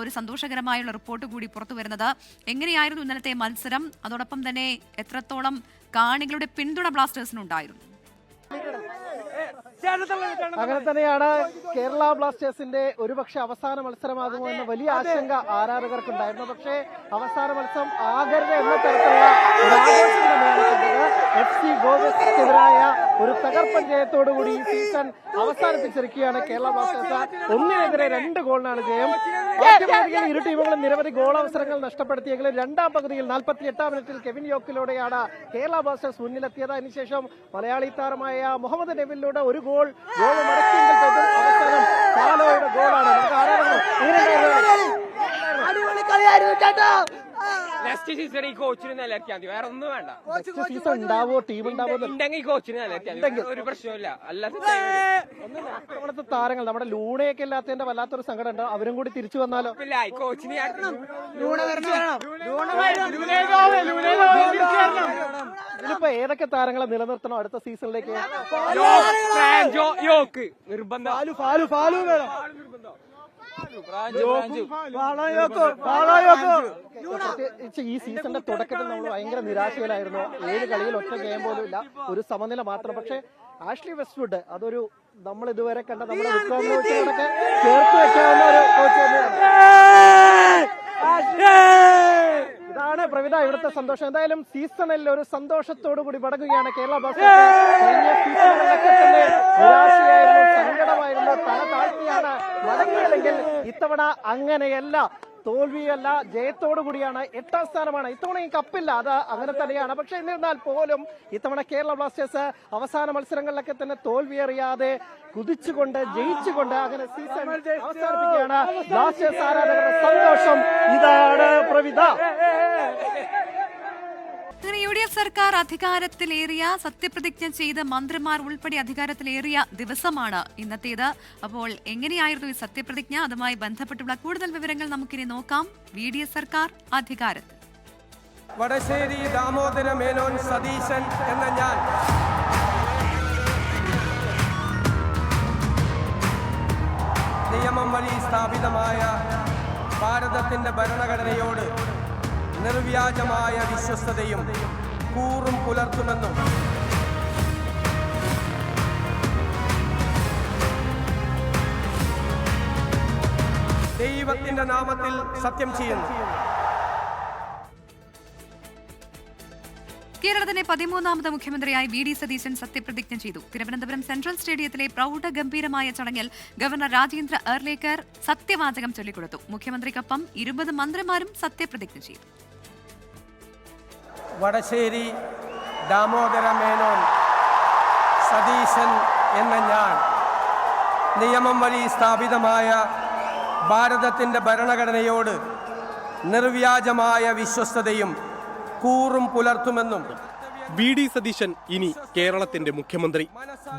ഒരു സന്തോഷകരമായുള്ള റിപ്പോർട്ട് കൂടി പുറത്തുവരുന്നത്. എങ്ങനെയായിരുന്നു ഇന്നലത്തെ മത്സരം? അതോടൊപ്പം തന്നെ എത്രത്തോളം കാണികളുടെ പിന്തുണ ബ്ലാസ്റ്റേഴ്സിനുണ്ടായിരുന്നു? അങ്ങനെ തന്നെയാണ്. കേരള ബ്ലാസ്റ്റേഴ്സിന്റെ ഒരുപക്ഷെ അവസാന മത്സരമാകുമോ എന്ന വലിയ ആശങ്ക ആരാധകർക്കുണ്ടായിരുന്നു. പക്ഷേ അവസാന മത്സരം ആകരുത് എന്ന തരത്തിലുള്ള ഒരു ആഘോഷം തന്നെയാണ് കണ്ടത്. FC ഗോവയ്ക്കെതിരായ ഒരു തകർപ്പൻ ജയത്തോടുകൂടി ഈ സീസൺ അവസാനിപ്പിച്ചിരിക്കുകയാണ് കേരള ബ്ലാസ്റ്റേഴ്സ്. 1-നെതിരെ 2 ഗോളിനാണ് ജയം. ആദ്യപാതിയിൽ ഇരു ടീമുകളും നിരവധി ഗോളവസരങ്ങൾ നഷ്ടപ്പെടുത്തിയെങ്കിലും രണ്ടാം പകുതിയിൽ 48-ാം മിനിറ്റിൽ കെവിൻ യോക്കിലൂടെയാണ് കേരള ബ്ലാസ്റ്റേഴ്സ് മുന്നിലെത്തിയത്. അതിനുശേഷം മലയാളി താരമായ മുഹമ്മദ് നെവിലിലൂടെ ഒരു ഗോൾ മടക്കിയെങ്കിൽ അവസാനം ഫാലോയുടെ ഗോളാണ്. നമുക്ക് ആരാധകർ നെക്സ്റ്റ് സീസൺ ഈ കോച്ചിന് നിലനിർത്തിയാൽ മതി, വേറെ ഒന്നും വേണ്ട. നെക്സ്റ്റ് സീസൺ ഉണ്ടാവോ, ടീം ഉണ്ടാവോ ഉണ്ടെങ്കിൽ കോച്ചിന് നിലനിർത്തിയാൽ ഒരു പ്രശ്നമില്ല. അല്ലാത്ത താരങ്ങൾ നമ്മുടെ ലൂണയൊക്കെ ഇല്ലാത്തതിന്റെ വല്ലാത്തൊരു സങ്കടം ഉണ്ട്. അവരും കൂടി തിരിച്ചു വന്നാലോ? ഇല്ല, ഈ കോച്ചിന് ഇതിലിപ്പോ ഏതൊക്കെ താരങ്ങളെ നിലനിർത്തണം അടുത്ത സീസണിലേക്ക്? യോക്ക് നിർബന്ധം, ഈ സീസണിന്റെ തുടക്കത്തിൽ നമ്മൾ ഭയങ്കര നിരാശയിലായിരുന്നു. 7 കളിയിൽ ഒറ്റ ഗെയിം പോലും ഇല്ല, ഒരു സമനില മാത്രം. പക്ഷെ ആഷ്ലി വെസ്റ്റ്വുഡ് അതൊരു നമ്മൾ ഇതുവരെ കണ്ട നമ്മുടെ വിക്രം കോച്ചിനോടൊക്കെ ചേർത്ത് വെക്കാവുന്ന ഒരു കോച്ച് തന്നെയാണ്. ഇതാണ് ഇതാണ് പ്രവിധ ഇവിടുത്തെ സന്തോഷം. എന്തായാലും സീസണിൽ ഒരു സന്തോഷത്തോടു കൂടി മടങ്ങുകയാണ് കേരള ബ്ലാസ്റ്റേഴ്സ്. കഴിഞ്ഞ സീസണുകളിലൊക്കെ തന്നെ നിരാശയായിരുന്നു, സങ്കടമായിരുന്നു, തല താഴ്ത്തിയാണ് മടങ്ങിയതെങ്കിൽ ഇത്തവണ അങ്ങനെയല്ല. തോൽവിയല്ല, ജയത്തോടു കൂടിയാണ്. 8ാം സ്ഥാനമാണ്. ഇത്തവണ ഈ കപ്പില്ല, അത് അങ്ങനെ തന്നെയാണ്. പക്ഷെ എന്നിരുന്നാൽ പോലും ഇത്തവണ കേരള ബ്ലാസ്റ്റേഴ്സ് അവസാന മത്സരങ്ങളിലൊക്കെ തന്നെ തോൽവിയറിയാതെ കുതിച്ചുകൊണ്ട് ജയിച്ചുകൊണ്ട് അങ്ങനെ സീസൺ അവസാനിപ്പിക്കുകയാണ്. ബ്ലാസ്റ്റേഴ്സ് ആരാധകരുടെ സന്തോഷം ഇതാണ് പ്രവിധ. അങ്ങനെ UDF സർക്കാർ അധികാരത്തിലേറിയ, സത്യപ്രതിജ്ഞ ചെയ്ത് മന്ത്രിമാർ ഉൾപ്പെടെ അധികാരത്തിലേറിയ ദിവസമാണ് ഇന്നത്തേത്. അപ്പോൾ എങ്ങനെയായിരുന്നു ഈ സത്യപ്രതിജ്ഞ? അതുമായി ബന്ധപ്പെട്ടുള്ള കൂടുതൽ വിവരങ്ങൾ നമുക്കിനി നോക്കാം. VDS സർക്കാർ അധികാരത്തിൽ. വടശ്ശേരി ദാമോദര മേനോൻ സതീശൻ എന്ന ഞാൻ നിയമം വഴി സ്ഥാപിതമായ ഭാരതത്തിന്റെ ഭരണഘടനയോട് നിർവ്യാജമായ വിശ്വസ്തതയും കൂറും പുലർത്തുമെന്നും ദൈവത്തിന്റെ നാമത്തിൽ സത്യം ചെയ്യുന്നു. കേരളത്തിന്റെ 13ാമത് മുഖ്യമന്ത്രിയായി VD സതീശൻ സത്യപ്രതിജ്ഞ ചെയ്തു. തിരുവനന്തപുരം സെൻട്രൽ സ്റ്റേഡിയത്തിലെ പ്രൗഢഗംഭീരമായ ചടങ്ങിൽ ഗവർണർ രാജേന്ദ്ര ഏർലേക്കർ സത്യവാചകം ചൊല്ലിക്കൊടുത്തു. മുഖ്യമന്ത്രിക്കൊപ്പം 20 മന്ത്രിമാരും സത്യപ്രതിജ്ഞ ചെയ്തു. വടശ്ശേരി ദാമോദര മേനോൻ സതീശൻ എന്ന ഞാൻ നിയമം വഴി സ്ഥാപിതമായ ഭാരതത്തിന്റെ ഭരണഘടനയോട് നിർവ്യാജമായ വിശ്വസ്തതയും കൂറും പുലർത്തുമെന്നും VD സതീശൻ ഇനി കേരളത്തിന്റെ മുഖ്യമന്ത്രി.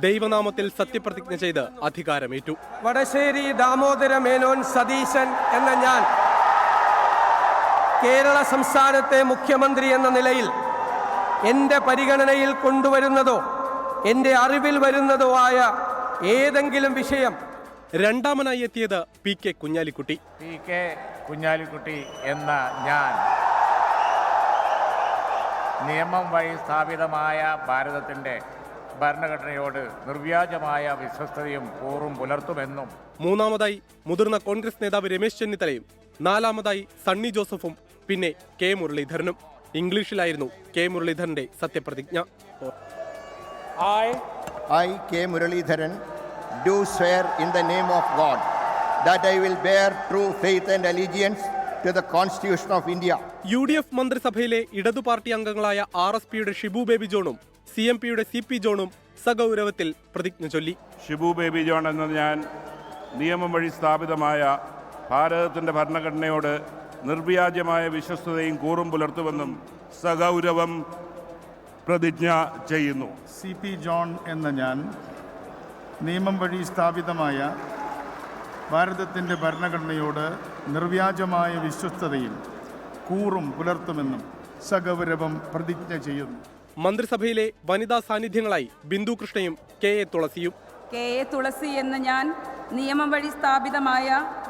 ദൈവനാമത്തിൽ സത്യപ്രതിജ്ഞ ചെയ്ത് അധികാരമേറ്റു. വടശ്ശേരി ദാമോദര മേനോൻ സതീശൻ എന്ന ഞാൻ കേരള സംസ്ഥാനത്തെ മുഖ്യമന്ത്രി എന്ന നിലയിൽ എൻ്റെ പരിഗണനയിൽ കൊണ്ടുവരുന്നതോ എൻ്റെ അറിവിൽ വരുന്നതോ ആയ ഏതെങ്കിലും വിഷയം. രണ്ടാമനായി എത്തിയത് PK കുഞ്ഞാലിക്കുട്ടി. PK കുഞ്ഞാലിക്കുട്ടി എന്ന ഞാൻ നിയമം വഴി സ്ഥാപിതമായ ഭാരതത്തിൻ്റെ ഭരണഘടനയോട് നിർവ്യാജമായ വിശ്വസ്തതയും കൂറും പുലർത്തുമെന്നും. മൂന്നാമതായി മുതിർന്ന കോൺഗ്രസ് നേതാവ് രമേശ് ചെന്നിത്തലയും 4ാമതായി സണ്ണി ജോസഫും പിന്നെ K മുരളീധരനും. ഇംഗ്ലീഷിലായിരുന്നു K മുരളീധരന്റെ സത്യപ്രതിജ്ഞ. I, K Muralidharan, do swear in the name of God that I will bear true faith and allegiance to the Constitution of India. UDF മന്ത്രിസഭയിലെ ഇടതു പാർട്ടി അംഗങ്ങളായ RSPയുടെ ഷിബു ബേബി ജോണും CMPയുടെ CP ജോണും സഗൗരവത്തിൽ പ്രതിജ്ഞ ചൊല്ലി. ഷിബു ബേബി ജോൺ എന്ന ഞാൻ നിയമം വഴി സ്ഥാപിതമായ ഭാരതത്തിൻ്റെ ഭരണഘടനയോട് നിർവ്യാജമായ വിശ്വസ്തതയും കൂറും പുലർത്തുമെന്നും സഗൗരവം പ്രതിജ്ഞ ചെയ്യുന്നു. CP ജോൺ എന്ന ഞാൻ നിയമം വഴി സ്ഥാപിതമായ ഭാരതത്തിൻ്റെ ഭരണഘടനയോട് നിർവ്യാജമായ വിശ്വസ്തതയും കൂറും പുലർത്തുമെന്നും സഗൗരവം പ്രതിജ്ഞ ചെയ്യുന്നു. മന്ത്രിസഭയിലെ വനിതാ സാന്നിധ്യങ്ങളായി ബിന്ദു കൃഷ്ണയും KA തുളസിയും. KA തുളസി എന്ന ഞാൻ നിയമം വഴി സ്ഥാപിതമായ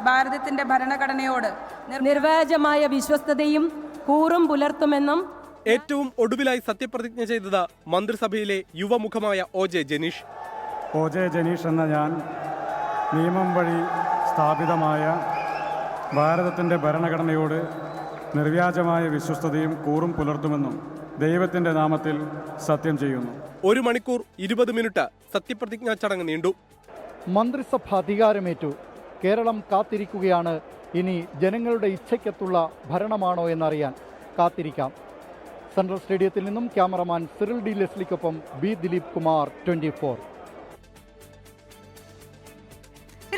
ഭാരതത്തിന്റെ ഭരണഘടനയോട് നിർവ്യാജമായ വിശ്വസ്തതയും കൂറും പുലർത്തുമെന്നും. ഏറ്റവും ഒടുവിലായി സത്യപ്രതിജ്ഞ ചെയ്തത് മന്ത്രിസഭയിലെ യുവമുഖമായ OJ ജനീഷ്. OJ ജനീഷ് എന്ന ഞാൻ നിയമം വഴി സ്ഥാപിതമായ ഭാരതത്തിൻ്റെ ഭരണഘടനയോട് നിർവ്യാജമായ വിശ്വസ്തതയും കൂറും പുലർത്തുമെന്നും ദൈവത്തിൻ്റെ നാമത്തിൽ സത്യം ചെയ്യുന്നു. 1 മണിക്കൂർ 20 മിനിറ്റ് സത്യപ്രതിജ്ഞാ ചടങ്ങ് നീണ്ടു. മന്ത്രിസഭ അധികാരമേറ്റു. കേരളം കാത്തിരിക്കുകയാണ്. ഇനി ജനങ്ങളുടെ ഇച്ഛയ്ക്കത്തുള്ള ഭരണമാണോ എന്നറിയാൻ കാത്തിരിക്കാം. സെൻട്രൽ സ്റ്റേഡിയത്തിൽ നിന്നും ക്യാമറമാൻ സിറിൽ ഡി ലെസ്ലിക്കൊപ്പം B ദിലീപ് കുമാർ, 24.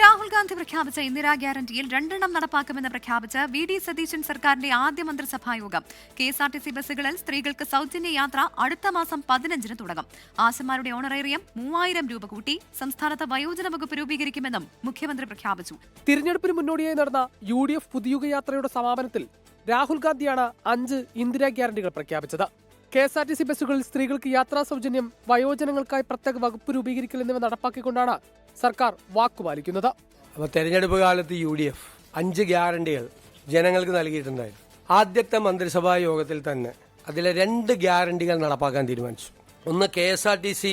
രാഹുൽ ഗാന്ധി പ്രഖ്യാപിച്ച ഇന്ദിരാ ഗ്യാരണ്ടിയിൽ 2 എണ്ണം നടപ്പാക്കുമെന്ന് പ്രഖ്യാപിച്ച VD സതീശൻ സർക്കാരിന്റെ ആദ്യ മന്ത്രിസഭാ യോഗം. KSRTC ബസ്സുകളിൽ സ്ത്രീകൾക്ക് സൗജന്യ യാത്ര അടുത്ത മാസം 15-ന് തുടങ്ങും. ആശമാരുടെ ഓണറേറിയം 3000 രൂപ കൂട്ടി. സംസ്ഥാനത്ത് വയോജന വകുപ്പ് രൂപീകരിക്കുമെന്നും മുഖ്യമന്ത്രി പ്രഖ്യാപിച്ചു. തിരഞ്ഞെടുപ്പിന് മുന്നോടിയായി നടന്ന UDF പുതുയുഗ യാത്രയുടെ സമാപനത്തിൽ രാഹുൽ ഗാന്ധിയാണ് 5 ഇന്ദിരാ ഗ്യാരണ്ടികൾ പ്രഖ്യാപിച്ചത്. KSRTC ബസ്സുകളിൽ സ്ത്രീകൾക്ക് യാത്രാ സൗജന്യം, വയോജനങ്ങൾക്കായി പ്രത്യേക വകുപ്പ് രൂപീകരിക്കൽ എന്നിവ നടപ്പാക്കിക്കൊണ്ടാണ് സർക്കാർ വാക്കുപാലിക്കുന്നത്. അപ്പോൾ തെരഞ്ഞെടുപ്പ് കാലത്ത് UDF 5 ഗ്യാരണ്ടികൾ ജനങ്ങൾക്ക് നൽകിയിട്ടുണ്ടായിരുന്നു. ആദ്യത്തെ മന്ത്രിസഭാ യോഗത്തിൽ തന്നെ അതിലെ 2 ഗ്യാരണ്ടികൾ നടപ്പാക്കാൻ തീരുമാനിച്ചു. ഒന്ന് KSRTC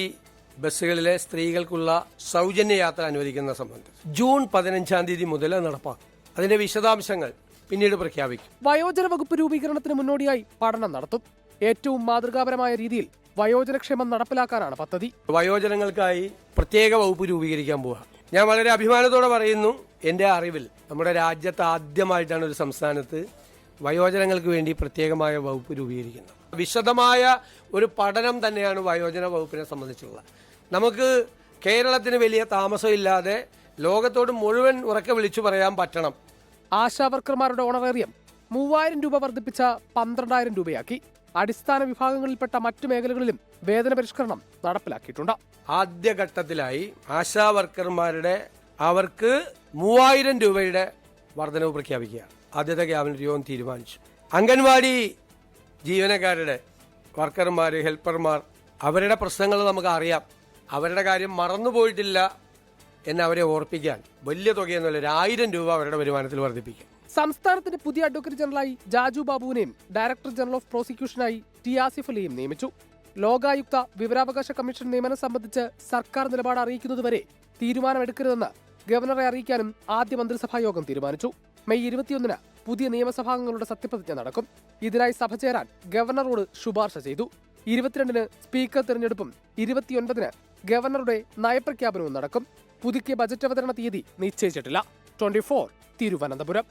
ബസ്സുകളിലെ സ്ത്രീകൾക്കുള്ള സൗജന്യ യാത്ര അനുവദിക്കുന്ന സംബന്ധിച്ച് ജൂൺ 15-ാം തീയതി മുതൽ നടപ്പാക്കും. അതിന്റെ വിശദാംശങ്ങൾ പിന്നീട് പ്രഖ്യാപിക്കും. വയോജന വകുപ്പ് രൂപീകരണത്തിന് മുന്നോടിയായി പഠനം നടത്തും. ഏറ്റവും മാതൃകാപരമായ രീതിയിൽ വയോജനക്ഷേമം നടപ്പിലാക്കാനാണ് പദ്ധതി. വയോജനങ്ങൾക്കായി പ്രത്യേക വകുപ്പ് രൂപീകരിക്കാൻ പോവുക. ഞാൻ വളരെ അഭിമാനത്തോടെ പറയുന്നു, എൻ്റെ അറിവിൽ നമ്മുടെ രാജ്യത്ത് ആദ്യമായിട്ടാണ് ഒരു സംസ്ഥാനത്ത് വയോജനങ്ങൾക്ക് വേണ്ടി പ്രത്യേകമായ വകുപ്പ് രൂപീകരിക്കുന്നത്. വിശദമായ ഒരു പഠനം തന്നെയാണ് വയോജന വകുപ്പിനെ സംബന്ധിച്ചുള്ളത്. നമുക്ക് കേരളത്തിന് വലിയ താമസമില്ലാതെ ലോകത്തോട് മുഴുവൻ ഉറക്കെ വിളിച്ചു പറയാൻ പറ്റണം. ആശാവർക്കർമാരുടെ ഓണറേറിയം 3000 രൂപ വർദ്ധിപ്പിച്ച 12,000 രൂപയാക്കി. അടിസ്ഥാന വിഭാഗങ്ങളിൽപ്പെട്ട മറ്റു മേഖലകളിലും വേതന പരിഷ്കരണം നടപ്പിലാക്കിയിട്ടുണ്ട്. ആദ്യഘട്ടത്തിലായി ആശാ വർക്കർമാരുടെ അവർക്ക് 3000 രൂപയുടെ വർധനവ് പ്രഖ്യാപിക്കുക ആദ്യത്തെ ക്യാബിനറ്റ് യോഗം തീരുമാനിച്ചു. അംഗൻവാടി ജീവനക്കാരുടെ വർക്കർമാർ, ഹെൽപ്പർമാർ, അവരുടെ പ്രശ്നങ്ങൾ നമുക്ക് അറിയാം. അവരുടെ കാര്യം മറന്നുപോയിട്ടില്ല എന്നവരെ ഓർപ്പിക്കാൻ വലിയ തുകയെന്നുള്ള 1000 രൂപ അവരുടെ വരുമാനത്തിൽ വർദ്ധിപ്പിക്കും. സംസ്ഥാനത്തിന്റെ പുതിയ അഡ്വക്കേറ്റ് ജനറലായി ജാജു ബാബുവിനെയും ഡയറക്ടർ ജനറൽ ഓഫ് പ്രോസിക്യൂഷനായി ടി ആസിഫ് അലിയും നിയമിച്ചു. ലോകായുക്ത വിവരാവകാശ കമ്മീഷൻ നിയമനം സംബന്ധിച്ച് സർക്കാർ നിലപാട് അറിയിക്കുന്നതുവരെ തീരുമാനമെടുക്കരുതെന്ന് ഗവർണറെ അറിയിക്കാനും ആദ്യ മന്ത്രിസഭാ യോഗം തീരുമാനിച്ചു. മെയ് 21 പുതിയ നിയമസഭാംഗങ്ങളുടെ സത്യപ്രതിജ്ഞ നടക്കും. ഇതിനായി സഭ ചേരാൻ ഗവർണറോട് ശുപാർശ ചെയ്തു. 22 സ്പീക്കർ തെരഞ്ഞെടുപ്പും 29 ഗവർണറുടെ നയപ്രഖ്യാപനവും നടക്കും. പുതുക്കിയ ബജറ്റ് അവതരണ തീയതി നിശ്ചയിച്ചിട്ടില്ല. 24 തിരുവനന്തപുരം.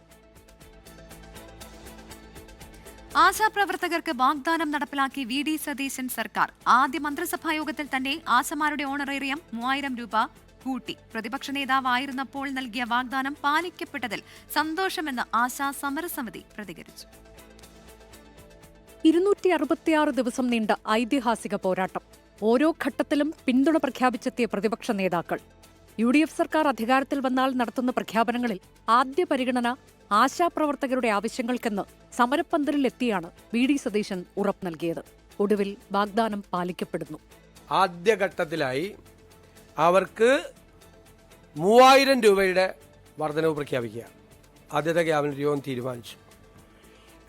ആശാപ്രവർത്തകർക്ക് വാഗ്ദാനം നടപ്പിലാക്കി വി.ഡി. സതീശൻ സർക്കാർ. ആദ്യ മന്ത്രിസഭാ യോഗത്തിൽ തന്നെ ആശമാരുടെ ഓണറേറിയം 3000 രൂപ കൂട്ടി. പ്രതിപക്ഷ നേതാവായിരുന്നപ്പോൾ നൽകിയ വാഗ്ദാനം പാലിക്കപ്പെട്ടതിൽ സന്തോഷമെന്ന് ആശാ സമരസമിതി പ്രതികരിച്ചു. 266 ദിവസം നീണ്ട ഐതിഹാസിക പോരാട്ടം. ഓരോ ഘട്ടത്തിലും പിന്തുണ പ്രഖ്യാപിച്ചെത്തിയ പ്രതിപക്ഷ നേതാക്കൾ. UDF സർക്കാർ അധികാരത്തിൽ വന്നാൽ നടത്തുന്ന പ്രഖ്യാപനങ്ങളിൽ ആദ്യ പരിഗണന ആശാപ്രവർത്തകരുടെ ആവശ്യങ്ങൾക്കെന്ന് സമരപ്പന്തലിലെത്തിയാണ് വി.ഡി. സതീശൻ ഉറപ്പ് നൽകിയത്. ഒടുവിൽ വാഗ്ദാനം പാലിക്കപ്പെടുന്നു. ആദ്യഘട്ടത്തിലായി അവർക്ക് 3000 രൂപയുടെ വർധനവ് പ്രഖ്യാപിക്കുക ആദ്യത്തെ ക്യാബിനറ്റ് യോഗം തീരുമാനിച്ചു.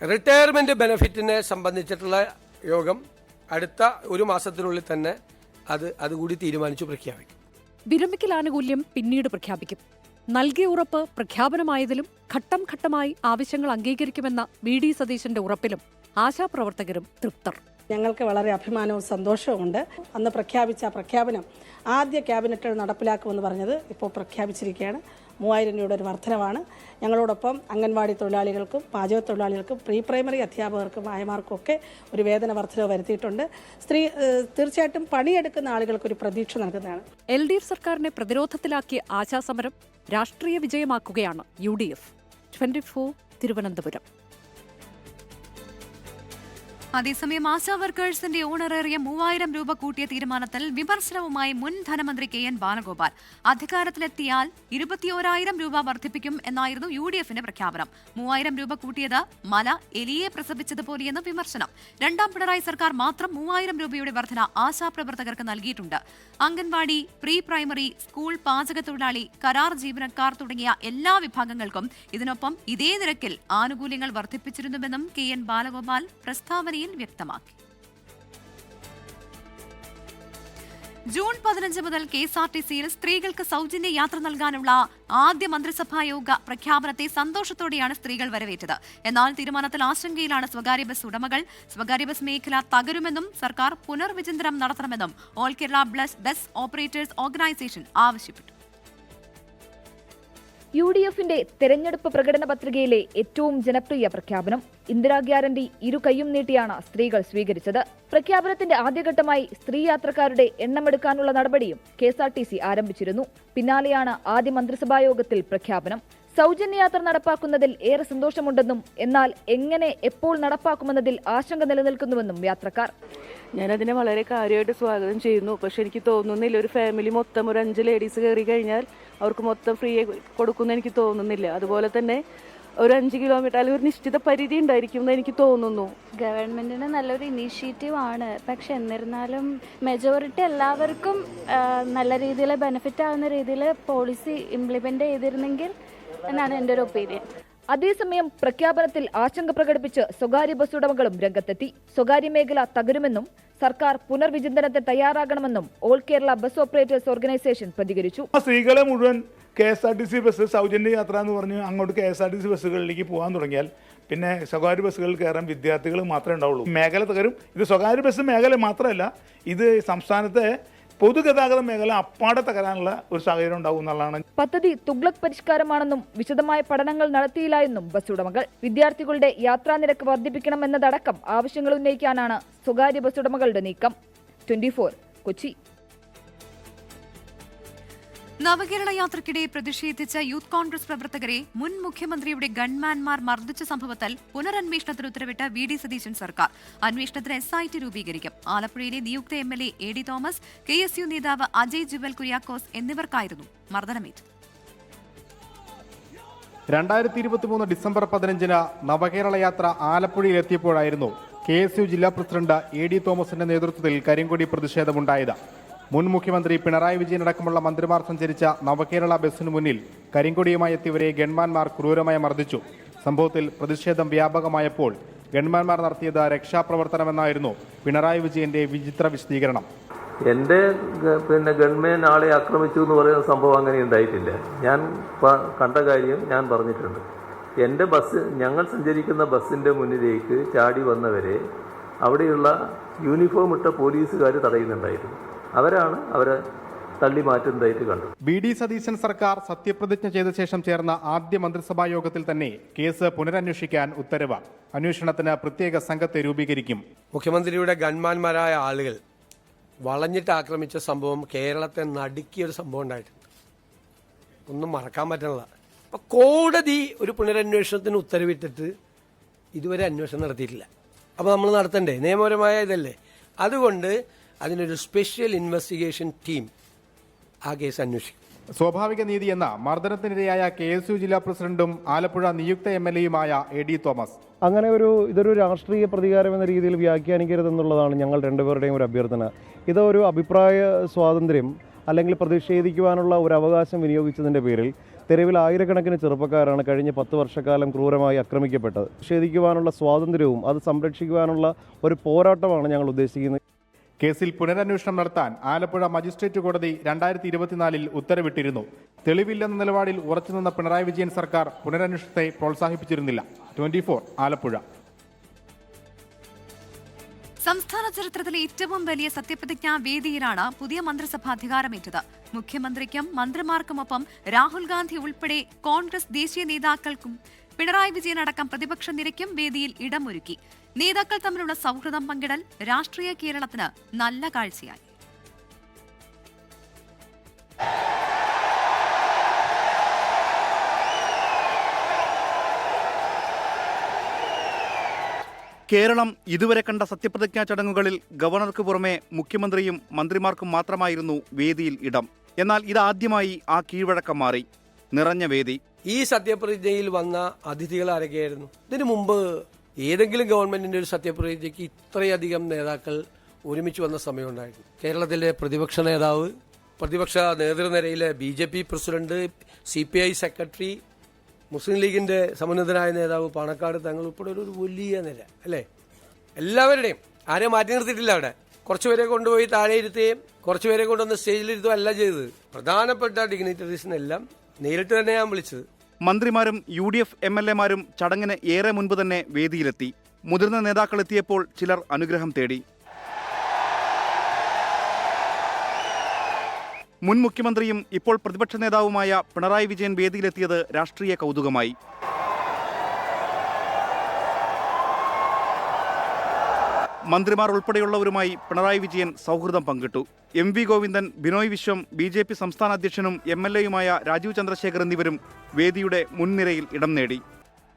റിട്ടയർമെന്റ് ബെനിഫിറ്റിനെ സംബന്ധിച്ചിട്ടുള്ള യോഗം അടുത്ത ഒരു മാസത്തിനുള്ളിൽ തന്നെ അതുകൂടി തീരുമാനിച്ചു പ്രഖ്യാപിക്കും. വിരമിക്കൽ ആനുകൂല്യം പിന്നീട് പ്രഖ്യാപിക്കും. നൽകിയ ഉറപ്പ് പ്രഖ്യാപനമായതിലും ഘട്ടം ഘട്ടമായി ആവശ്യങ്ങൾ അംഗീകരിക്കുമെന്ന വി.ഡി. സതീശന്റെ ഉറപ്പിലും ആശാപ്രവർത്തകരും തൃപ്തർ. ഞങ്ങൾക്ക് വളരെ അഭിമാനവും സന്തോഷവുമുണ്ട്. അന്ന് പ്രഖ്യാപിച്ച പ്രഖ്യാപനം ആദ്യ ക്യാബിനറ്റ് നടപ്പിലാക്കുമെന്ന് പറഞ്ഞത് ഇപ്പോൾ പ്രഖ്യാപിച്ചിരിക്കുകയാണ്. 3000 രൂപയുടെ ഒരു വർധനവാണ്. ഞങ്ങളോടൊപ്പം അംഗൻവാടി തൊഴിലാളികൾക്കും പാചക തൊഴിലാളികൾക്കും പ്രീ പ്രൈമറി അധ്യാപകർക്കും ആയമാർക്കും ഒക്കെ ഒരു വേതന വർധനവ് വരുത്തിയിട്ടുണ്ട്. തീർച്ചയായിട്ടും പണിയെടുക്കുന്ന ആളുകൾക്ക് ഒരു പ്രതീക്ഷ നൽകുന്നതാണ്. LDF സർക്കാരിനെ പ്രതിരോധത്തിലാക്കിയ ആശാസമരം രാഷ്ട്രീയ വിജയമാക്കുകയാണ് UDF. 24 തിരുവനന്തപുരം. അതേസമയം ആശാ വർക്കേഴ്സിന്റെ ഓണറേറിയം 3000 രൂപ കൂട്ടിയ തീരുമാനത്തിൽ വിമർശനവുമായി മുൻ ധനമന്ത്രി KN ബാലഗോപാൽ. അധികാരത്തിലെത്തിയാൽ 21,000 രൂപ വർദ്ധിപ്പിക്കും എന്നായിരുന്നു UDFന്റെ പ്രഖ്യാപനം. 3000 രൂപ കൂട്ടിയത് മല എലിയെ പ്രസവിച്ചതുപോലെയെന്ന് വിമർശനം. രണ്ടാം പിണറായി സർക്കാർ മാത്രം 3000 രൂപയുടെ വർധന ആശാപ്രവർത്തകർക്ക് നൽകിയിട്ടുണ്ട്. അംഗൻവാടി, പ്രീ പ്രൈമറി, സ്കൂൾ പാചക തൊഴിലാളി, കരാർ ജീവനക്കാർ തുടങ്ങിയ എല്ലാ വിഭാഗങ്ങൾക്കും ഇതിനൊപ്പം ഇതേ നിരക്കിൽ ആനുകൂല്യങ്ങൾ വർദ്ധിപ്പിച്ചിരുന്നുവെന്നും KN ബാലഗോപാൽ പ്രസ്താവനയിൽ വ്യക്തമാക്കി. ജൂൺ 15 മുതൽ KSRTCയിൽ സ്ത്രീകൾക്ക് സൗജന്യ യാത്ര നൽകാനുള്ള ആദ്യ മന്ത്രിസഭാ യോഗ പ്രഖ്യാപനത്തെ സന്തോഷത്തോടെയാണ് സ്ത്രീകൾ വരവേറ്റത്. എന്നാൽ തീരുമാനത്തിൽ ആശങ്കയിലാണ് സ്വകാര്യ ബസ് ഉടമകൾ. സ്വകാര്യ ബസ് മേഖല തകരുമെന്നും സർക്കാർ പുനർവിചിന്തനം നടത്തണമെന്നും all Kerala bus operators organisation ആവശ്യപ്പെട്ടു. UDFന്റെ തെരഞ്ഞെടുപ്പ് പ്രകടന പത്രികയിലെ ഏറ്റവും ജനപ്രിയ പ്രഖ്യാപനം ഇന്ദിരാ ഗ്യാരണ്ടി ഇരു കൈയും നീട്ടിയാണ് സ്ത്രീകൾ സ്വീകരിച്ചത്. പ്രഖ്യാപനത്തിന്റെ ആദ്യഘട്ടമായി സ്ത്രീ യാത്രക്കാരുടെ എണ്ണമെടുക്കാനുള്ള നടപടിയും KSRTC ആരംഭിച്ചിരുന്നു. പിന്നാലെയാണ് ആദ്യ മന്ത്രിസഭാ യോഗത്തിൽ പ്രഖ്യാപനം. സൗജന്യയാത്ര നടപ്പാക്കുന്നതിൽ ഏറെ സന്തോഷമുണ്ടെന്നും എന്നാൽ എങ്ങനെ എപ്പോൾ നടപ്പാക്കുമെന്നതിൽ ആശങ്ക നിലനിൽക്കുന്നുവെന്നും യാത്രക്കാർ. ഞാനതിനെ വളരെ കാര്യമായിട്ട് സ്വാഗതം ചെയ്യുന്നു. പക്ഷെ എനിക്ക് തോന്നുന്നില്ല ഒരു ഫാമിലി മൊത്തം ഒരു 5 ലേഡീസ് കയറി കഴിഞ്ഞാൽ അവർക്ക് മൊത്തം ഫ്രീ കൊടുക്കുമെന്ന് എനിക്ക് തോന്നുന്നില്ല. അതുപോലെ തന്നെ ഒരു 5 കിലോമീറ്റർ അല്ലെങ്കിൽ ഒരു നിശ്ചിത പരിധി ഉണ്ടായിരിക്കും എന്ന് എനിക്ക് തോന്നുന്നു. ഗവൺമെന്റിന് നല്ലൊരു ഇനീഷ്യേറ്റീവ് ആണ്. പക്ഷെ എന്നിരുന്നാലും മെജോറിറ്റി എല്ലാവർക്കും നല്ല രീതിയിൽ ബെനിഫിറ്റ് ആവുന്ന രീതിയിൽ പോളിസി ഇംപ്ലിമെന്റ് ചെയ്തിരുന്നെങ്കിൽ എന്നാണ് എൻ്റെ ഒരു ഒപ്പീനിയൻ. അതേസമയം പ്രഖ്യാപനത്തിൽ ആശങ്ക പ്രകടിപ്പിച്ച് സ്വകാര്യ ബസ് ഉടമകളും രംഗത്തെത്തി. സ്വകാര്യ മേഖല തകരുമെന്നും സർക്കാർ പുനർവിചിന്തനത്തിന് തയ്യാറാകണമെന്നും all Kerala bus operators organisation പ്രതികരിച്ചു. സ്ത്രീകളെ മുഴുവൻ KSRTC ബസ് സൗജന്യ യാത്ര എന്ന് പറഞ്ഞ് അങ്ങോട്ട് KSRTC ബസ്സുകളിലേക്ക് പോകാൻ തുടങ്ങിയാൽ പിന്നെ സ്വകാര്യ ബസ്സുകളിൽ കയറാൻ വിദ്യാർത്ഥികൾ മാത്രമേ ഉണ്ടാവുള്ളൂ. മേഖല തകരും. ഇത് സ്വകാര്യ ബസ് മേഖല മാത്രമല്ല, ഇത് സംസ്ഥാനത്തെ പൊതുഗതാഗത മേഖല അപ്പാടെ തകരാനുള്ള ഒരു സാഹചര്യം ഉണ്ടാവും എന്നുള്ളതാണ്. പദ്ധതി തുഗ്ലക് പരിഷ്കാരമാണെന്നും വിശദമായ പഠനങ്ങൾ നടത്തിയില്ല എന്നും ബസ് ഉടമകൾ. വിദ്യാർത്ഥികളുടെ യാത്രാ നിരക്ക് വർദ്ധിപ്പിക്കണമെന്നതടക്കം ആവശ്യങ്ങൾ ഉന്നയിക്കാനാണ് സ്വകാര്യ ബസ് ഉടമകളുടെ നീക്കം. 24 കൊച്ചി. നവകേരള യാത്രയ്ക്കിടെ പ്രതിഷേധിച്ച യൂത്ത് കോൺഗ്രസ് പ്രവർത്തകരെ മുൻ മുഖ്യമന്ത്രിയുടെ ഗൺമാൻമാർ മർദ്ദിച്ച സംഭവത്തിൽ പുനരന്വേഷണത്തിന് ഉത്തരവിട്ട VD സതീശൻ സർക്കാർ. അന്വേഷണത്തിന് SIT രൂപീകരിക്കും. ആലപ്പുഴയിലെ നിയുക്ത MLA AD തോമസ്, KSU നേതാവ് അജയ് ജുവൽ കുര്യാക്കോസ് എന്നിവർക്കായിരുന്നു മർദ്ദനമേറ്റത്. 2023 ഡിസംബർ 15 നവകേരള യാത്ര ആലപ്പുഴയിലെത്തിയപ്പോഴായിരുന്നു KSU ജില്ലാ പ്രസിഡന്റ് AD തോമസിന്റെ നേതൃത്വത്തിൽ കരിങ്കൊടി പ്രതിഷേധമുണ്ടായത്. മുൻ മുഖ്യമന്ത്രി പിണറായി വിജയനടക്കമുള്ള മന്ത്രിമാർ സഞ്ചരിച്ച നവകേരള ബസ്സിനു മുന്നിൽ കരിങ്കൊടിയുമായി എത്തിയവരെ ഗൺമാൻമാർ ക്രൂരമായി മർദ്ദിച്ചു. സംഭവത്തിൽ പ്രതിഷേധം വ്യാപകമായപ്പോൾ ഗൺമാൻമാർ നടത്തിയത് രക്ഷാപ്രവർത്തനമെന്നായിരുന്നു പിണറായി വിജയന്റെ വിചിത്ര വിശദീകരണം. എൻ്റെ ഗൺമാൻ ആളെ ആക്രമിച്ചു എന്ന് പറയുന്ന സംഭവം അങ്ങനെ ഉണ്ടായിട്ടില്ല. ഞാൻ കണ്ട കാര്യം ഞാൻ പറഞ്ഞിട്ടുണ്ട്. എൻ്റെ ബസ്, ഞങ്ങൾ സഞ്ചരിക്കുന്ന ബസ്സിൻ്റെ മുന്നിലേക്ക് ചാടി വന്നവരെ അവിടെയുള്ള യൂണിഫോം ഇട്ട പോലീസുകാർ തടയുന്നുണ്ടായിരുന്നു. അവരാണ് അവരെ തള്ളി മാറ്റുന്നതായിട്ട് കണ്ടു. VD സതീശൻ സർക്കാർ സത്യപ്രതിജ്ഞ ചെയ്ത ശേഷം ചേർന്ന ആദ്യ മന്ത്രിസഭാ യോഗത്തിൽ തന്നെ കേസ് പുനരന്വേഷിക്കാൻ ഉത്തരവ്. അന്വേഷണത്തിന് പ്രത്യേക സംഘത്തെ രൂപീകരിക്കും. മുഖ്യമന്ത്രിയുടെ ഗൺമാൻമാരായ ആളുകൾ വളഞ്ഞിട്ട് ആക്രമിച്ച സംഭവം കേരളത്തെ നടുക്കിയൊരു സംഭവം ഉണ്ടായിട്ടുണ്ട്. ഒന്നും മറക്കാൻ പറ്റുന്നില്ല. അപ്പൊ കോടതി ഒരു പുനരന്വേഷണത്തിന് ഉത്തരവിട്ടിട്ട് ഇതുവരെ അന്വേഷണം നടത്തിയിട്ടില്ല. അപ്പോൾ നമ്മൾ നടത്തണ്ടേ? നിയമപരമായ ഇതല്ലേ. അതുകൊണ്ട് അതിനൊരു സ്പെഷ്യൽ ഇൻവെസ്റ്റിഗേഷൻ ടീം ആ കേസ് അന്വേഷിക്കും. സ്വാഭാവിക നീതി എന്ന മർദ്ദനത്തിനിരയായ KSU ജില്ലാ പ്രസിഡന്റും ആലപ്പുഴ നിയുക്ത MLAയുമായ AD തോമസ്. അങ്ങനെ ഇതൊരു രാഷ്ട്രീയ പ്രതികാരം എന്ന രീതിയിൽ വ്യാഖ്യാനിക്കരുതെന്നുള്ളതാണ് ഞങ്ങൾ രണ്ടുപേരുടെയും ഒരു അഭ്യർത്ഥന. ഇതൊരു അഭിപ്രായ സ്വാതന്ത്ര്യം അല്ലെങ്കിൽ പ്രതിഷേധിക്കുവാനുള്ള ഒരു അവകാശം വിനിയോഗിച്ചതിൻ്റെ പേരിൽ തെരുവിൽ ആയിരക്കണക്കിന് ചെറുപ്പക്കാരാണ് കഴിഞ്ഞ 10 വർഷക്കാലം ക്രൂരമായി ആക്രമിക്കപ്പെട്ടത്. പ്രതിഷേധിക്കുവാനുള്ള സ്വാതന്ത്ര്യവും അത് സംരക്ഷിക്കുവാനുള്ള ഒരു പോരാട്ടമാണ് ഞങ്ങൾ ഉദ്ദേശിക്കുന്നത്. കേസിൽ പുനരന്വേഷണം നടത്താൻ ആലപ്പുഴ മജിസ്ട്രേറ്റ് കോടതി 2024 ഉത്തരവിട്ടിരുന്നു. തെളിവില്ലെന്ന നിലപാടിൽ ഉറച്ചുനിന്ന പിണറായി വിജയൻ സർക്കാർ പുനരന്വേഷണത്തെ പ്രോത്സാഹിപ്പിച്ചിരുന്നില്ല. 24 ആലപ്പുഴ. സംസ്ഥാന ചരിത്രത്തിലെ ഏറ്റവും വലിയ സത്യപ്രതിജ്ഞാ വേദിയിലാണ് പുതിയ മന്ത്രിസഭ അധികാരമേറ്റത്. മുഖ്യമന്ത്രിക്കും മന്ത്രിമാർക്കുമൊപ്പം രാഹുൽ ഗാന്ധി ഉൾപ്പെടെ കോൺഗ്രസ് ദേശീയ നേതാക്കൾക്കും പിണറായി വിജയൻ അടക്കം പ്രതിപക്ഷ നിരയ്ക്കും വേദിയിൽ ഇടമൊരുക്കി. നേതാക്കൾ തമ്മിലുള്ള സൗഹൃദം പങ്കിടൽ രാഷ്ട്രീയ കേരളത്തിന് നല്ല കാഴ്ചയായി. കേരളം ഇതുവരെ കണ്ട സത്യപ്രതിജ്ഞാ ചടങ്ങുകളിൽ ഗവർണർക്ക് പുറമെ മുഖ്യമന്ത്രിയും മന്ത്രിമാർക്കും മാത്രമായിരുന്നു വേദിയിൽ ഇടം. എന്നാൽ ഇതാദ്യമായി ആ കീഴ്വഴക്കം മാറി. നിറഞ്ഞ വേദി. ഈ സത്യപ്രതിജ്ഞയിൽ വന്ന അതിഥികൾ ആരൊക്കെയായിരുന്നു? ഇതിനു മുമ്പ് ഏതെങ്കിലും ഗവൺമെന്റിന്റെ ഒരു സത്യപ്രതിജ്ഞയ്ക്ക് ഇത്രയധികം നേതാക്കൾ ഒരുമിച്ച് വന്ന സമയമുണ്ടായിരുന്നു? കേരളത്തിലെ പ്രതിപക്ഷ നേതാവ്, പ്രതിപക്ഷ നേതൃനിരയിലെ BJP പ്രസിഡന്റ്, CPI സെക്രട്ടറി, മുസ്ലിം ലീഗിന്റെ സമുന്നതനായ നേതാവ് പാണക്കാട് തങ്ങൾ ഉൾപ്പെടെ ഒരു വലിയ നിര അല്ലേ? എല്ലാവരുടെയും ആരെയും മാറ്റി നിർത്തിയിട്ടില്ല. അവിടെ കുറച്ചുപേരെ കൊണ്ടുപോയി താഴെ ഇരുത്തുകയും കുറച്ചുപേരെ കൊണ്ടുവന്ന് സ്റ്റേജിലിരുത്തുകയും അല്ല ചെയ്തത്. പ്രധാനപ്പെട്ട ഡിഗ്നിറ്ററീസിനെല്ലാം നേരിട്ട് തന്നെ ഞാൻ വിളിച്ചത്. മന്ത്രിമാരും UDF MLAമാരും ചടങ്ങിന് ഏറെ മുൻപ് തന്നെ വേദിയിലെത്തി. മുതിർന്ന നേതാക്കൾ എത്തിയപ്പോൾ ചിലർ അനുഗ്രഹം തേടി. മുൻ മുഖ്യമന്ത്രിയും ഇപ്പോൾ പ്രതിപക്ഷ നേതാവുമായ പിണറായി വിജയൻ വേദിയിലെത്തിയത് രാഷ്ട്രീയ കൗതുകമായി. മന്ത്രിമാർ ഉൾപ്പെടെയുള്ളവരുമായി പിണറായി വിജയൻ സൗഹൃദം പങ്കിട്ടു. MV ഗോവിന്ദൻ, ബിനോയ് വിശ്വം, BJP സംസ്ഥാന അധ്യക്ഷനും MLAയുമായ രാജീവ് ചന്ദ്രശേഖർ എന്നിവരും വേദിയുടെ മുൻനിരയിൽ ഇടം നേടി.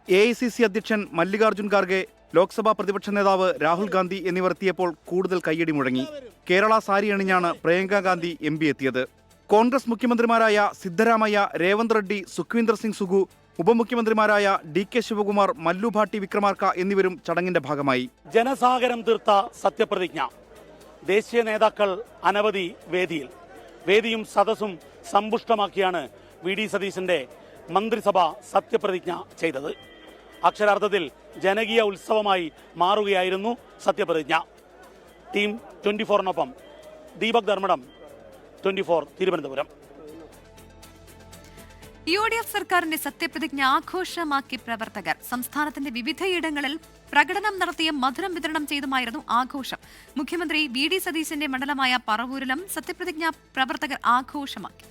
AICC അധ്യക്ഷൻ മല്ലികാർജ്ജുൻ ഖാർഗെ, ലോക്സഭാ പ്രതിപക്ഷ നേതാവ് രാഹുൽ ഗാന്ധി എന്നിവർ എത്തിയപ്പോൾ കൂടുതൽ കയ്യടി മുഴങ്ങി. കേരള സാരി അണിഞ്ഞാണ് പ്രിയങ്ക ഗാന്ധി MP എത്തിയത്. കോൺഗ്രസ് മുഖ്യമന്ത്രിമാരായ സിദ്ധരാമയ്യ, രേവന്ത് റെഡ്ഡി, സുഖ്വീന്ദർ സിംഗ് സുഖു, ഉപമുഖ്യമന്ത്രിമാരായ DK ശിവകുമാർ, മല്ലു ഭാട്ടി വിക്രമാർക്ക എന്നിവരും ചടങ്ങിന്റെ ഭാഗമായി. ജനസാഗരം തീർത്ത സത്യപ്രതിജ്ഞ. ദേശീയ നേതാക്കൾ അനവധി വേദിയും സദസ്സും സമ്പുഷ്ടമാക്കിയാണ് VD സതീശന്റെ മന്ത്രിസഭ സത്യപ്രതിജ്ഞ ചെയ്തത്. അക്ഷരാർത്ഥത്തിൽ ജനകീയ ഉത്സവമായി മാറുകയായിരുന്നു സത്യപ്രതിജ്ഞ. ടീം 24-നൊപ്പം ദീപക് ധർമ്മടം, 24 തിരുവനന്തപുരം. UDF സർക്കാരിന്റെ സത്യപ്രതിജ്ഞ ആഘോഷമാക്കി പ്രവർത്തകർ. സംസ്ഥാനത്തിന്റെ വിവിധയിടങ്ങളിൽ പ്രകടനം നടത്തിയ മധുരം വിതരണം ചെയ്തുമായിരുന്നു ആഘോഷം. മുഖ്യമന്ത്രി VD സതീശന്റെ മണ്ഡലമായ പറവൂരിലും സത്യപ്രതിജ്ഞ പ്രവർത്തകർ ആഘോഷമാക്കി.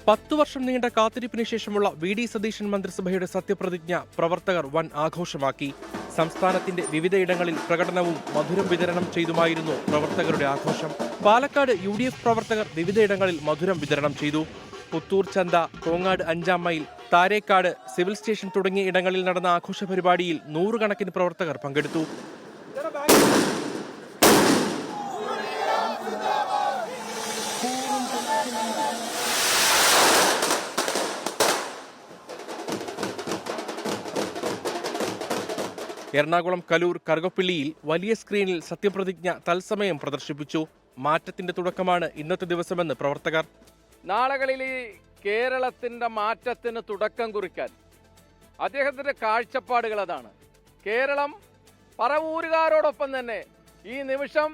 10 വർഷം നീണ്ട കാത്തിരിപ്പിന് ശേഷമുള്ള VD സതീശൻ മന്ത്രിസഭയുടെ സത്യപ്രതിജ്ഞ പ്രവർത്തകർ വൻ ആഘോഷമാക്കി. സംസ്ഥാനത്തിന്റെ വിവിധയിടങ്ങളിൽ പ്രകടനവും മധുരം വിതരണം ചെയ്തുമായിരുന്നു പ്രവർത്തകരുടെ ആഘോഷം. പാലക്കാട് UDF പ്രവർത്തകർ വിവിധയിടങ്ങളിൽ മധുരം വിതരണം ചെയ്തു. പുത്തൂർ ചന്ത, Kongad 5-ാം mile, Tharekkad, civil station തുടങ്ങിയ ഇടങ്ങളിൽ നടന്ന ആഘോഷ പരിപാടിയിൽ 100 കണക്കിന് പ്രവർത്തകർ പങ്കെടുത്തു. എറണാകുളം കലൂർ കറുകപ്പിള്ളിയിൽ വലിയ സ്ക്രീനിൽ സത്യപ്രതിജ്ഞ തത്സമയം പ്രദർശിപ്പിച്ചു. മാറ്റത്തിന്റെ തുടക്കമാണ് ഇന്നത്തെ ദിവസമെന്ന് പ്രവർത്തകർ. നാളുകളിൽ ഈ കേരളത്തിന്റെ മാറ്റത്തിന് തുടക്കം കുറിക്കാൻ അദ്ദേഹത്തിന്റെ കാഴ്ചപ്പാടുകൾ അതാണ്. കേരളം പറവൂരുകാരോടൊപ്പം തന്നെ ഈ നിമിഷം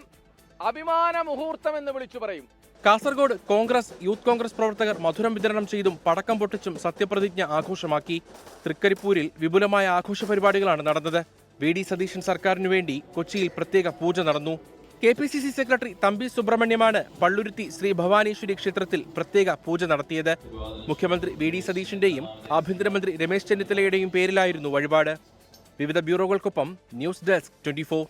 അഭിമാന മുഹൂർത്തം എന്ന് വിളിച്ചു പറയും. കാസർഗോഡ് കോൺഗ്രസ്, യൂത്ത് കോൺഗ്രസ് പ്രവർത്തകർ മധുരം വിതരണം ചെയ്തും പടക്കം പൊട്ടിച്ചും സത്യപ്രതിജ്ഞ ആഘോഷമാക്കി. തൃക്കരിപ്പൂരിൽ വിപുലമായ ആഘോഷ പരിപാടികളാണ് നടന്നത്. VD സതീശൻ സർക്കാരിനു വേണ്ടി കൊച്ചിയിൽ പ്രത്യേക പൂജ നടന്നു. KPCC സെക്രട്ടറി തമ്പി സുബ്രഹ്മണ്യമാണ് പള്ളുരുത്തി ശ്രീ ഭവാനീശ്വരി ക്ഷേത്രത്തിൽ പ്രത്യേക പൂജ നടത്തിയത്. മുഖ്യമന്ത്രി VD സതീശന്റെയും ആഭ്യന്തരമന്ത്രി രമേശ് ചെന്നിത്തലയുടെയും പേരിലായിരുന്നു വഴിപാട്. വിവിധ ബ്യൂറോകൾക്കൊപ്പം ന്യൂസ് ഡെസ്ക് 24.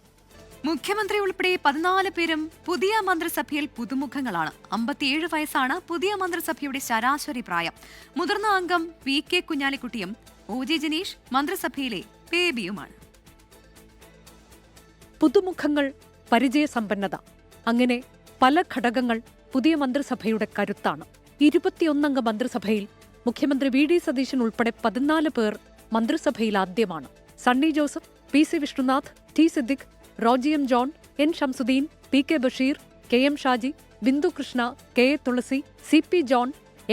മുഖ്യമന്ത്രി ഉൾപ്പെടെ 14 പേരും പുതിയ മന്ത്രിസഭയിൽ പുതുമുഖങ്ങളാണ്. 57 വയസ്സാണ് പുതിയ മന്ത്രിസഭയുടെ ശരാശരി പ്രായം. മുതിർന്ന അംഗം PK കുഞ്ഞാലിക്കുട്ടിയും OJ ജനീഷ് മന്ത്രിസഭയിലെ ബേബിയുമാണ്. പുതുമുഖങ്ങൾ, പരിചയസമ്പന്നത, അങ്ങനെ പല ഘടകങ്ങൾ പുതിയ മന്ത്രിസഭയുടെ കരുത്താണ്. 21-അംഗ മന്ത്രിസഭയിൽ മുഖ്യമന്ത്രി VD സതീശൻ ഉൾപ്പെടെ 14 പേർ മന്ത്രിസഭയിൽ ആദ്യമാണ്. Sunny Joseph, PC Vishnunath, T Siddique, Roji M John, N Shamsuddin, PK Basheer, KM Shaji, Bindu Krishna, KA Thulasi, CP John,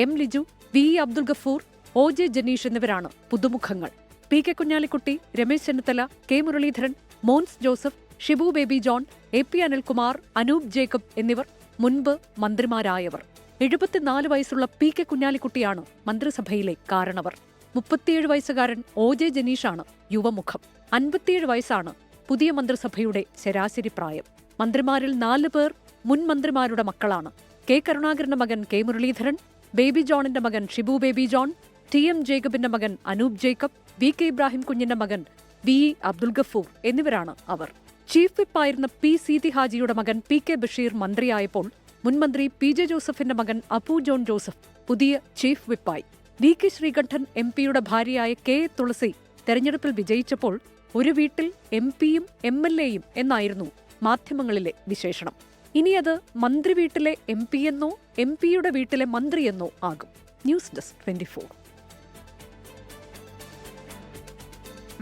M Liju, VE Abdul Gafoor, OJ Janeesh എന്നിവരാണ് പുതുമുഖങ്ങൾ. PK Kunhalikutty, Ramesh Chennithala, K Muraleedharan, Mons Joseph, Shibu Baby John, AP Anilkumar, Anoop Jacob എന്നിവർ മുൻപ് മന്ത്രിമാരായവർ. 74 വയസ്സുള്ള PK കുഞ്ഞാലിക്കുട്ടിയാണ് മന്ത്രിസഭയിലെ കാരണവർ. 37 വയസ്സുകാരൻ OJ ജനീഷാണ് യുവമുഖം. 57 വയസ്സാണ് പുതിയ മന്ത്രിസഭയുടെ ശരാശരി പ്രായം. മന്ത്രിമാരിൽ 4 പേർ മുൻ മന്ത്രിമാരുടെ മക്കളാണ്. K കരുണാകരന്റെ മകൻ K മുരളീധരൻ, ബേബി ജോണിന്റെ മകൻ ഷിബു ബേബി ജോൺ, TM ജേക്കബിന്റെ മകൻ അനൂപ് ജേക്കബ്, VK ഇബ്രാഹിം കുഞ്ഞിന്റെ മകൻ VE അബ്ദുൽ ഗഫൂർ എന്നിവരാണ് അവർ. ചീഫ് വിപ്പായിരുന്ന P സീതി ഹാജിയുടെ മകൻ PK ബഷീർ മന്ത്രിയായപ്പോൾ മുൻമന്ത്രി PJ ജോസഫിന്റെ മകൻ അപ്പു ജോൺ ജോസഫ് പുതിയ ചീഫ് വിപ്പായി. VK ശ്രീകണ്ഠൻ MP-യുടെ ഭാര്യയായ KA തുളസി തെരഞ്ഞെടുപ്പിൽ വിജയിച്ചപ്പോൾ ഒരു വീട്ടിൽ MP-യും MLA-യും എന്നായിരുന്നു മാധ്യമങ്ങളിലെ വിശേഷണം. ഇനി അത് മന്ത്രി വീട്ടിലെ MP എന്നോ MP-യുടെ വീട്ടിലെ മന്ത്രിയെന്നോ ആകും. News desk 24.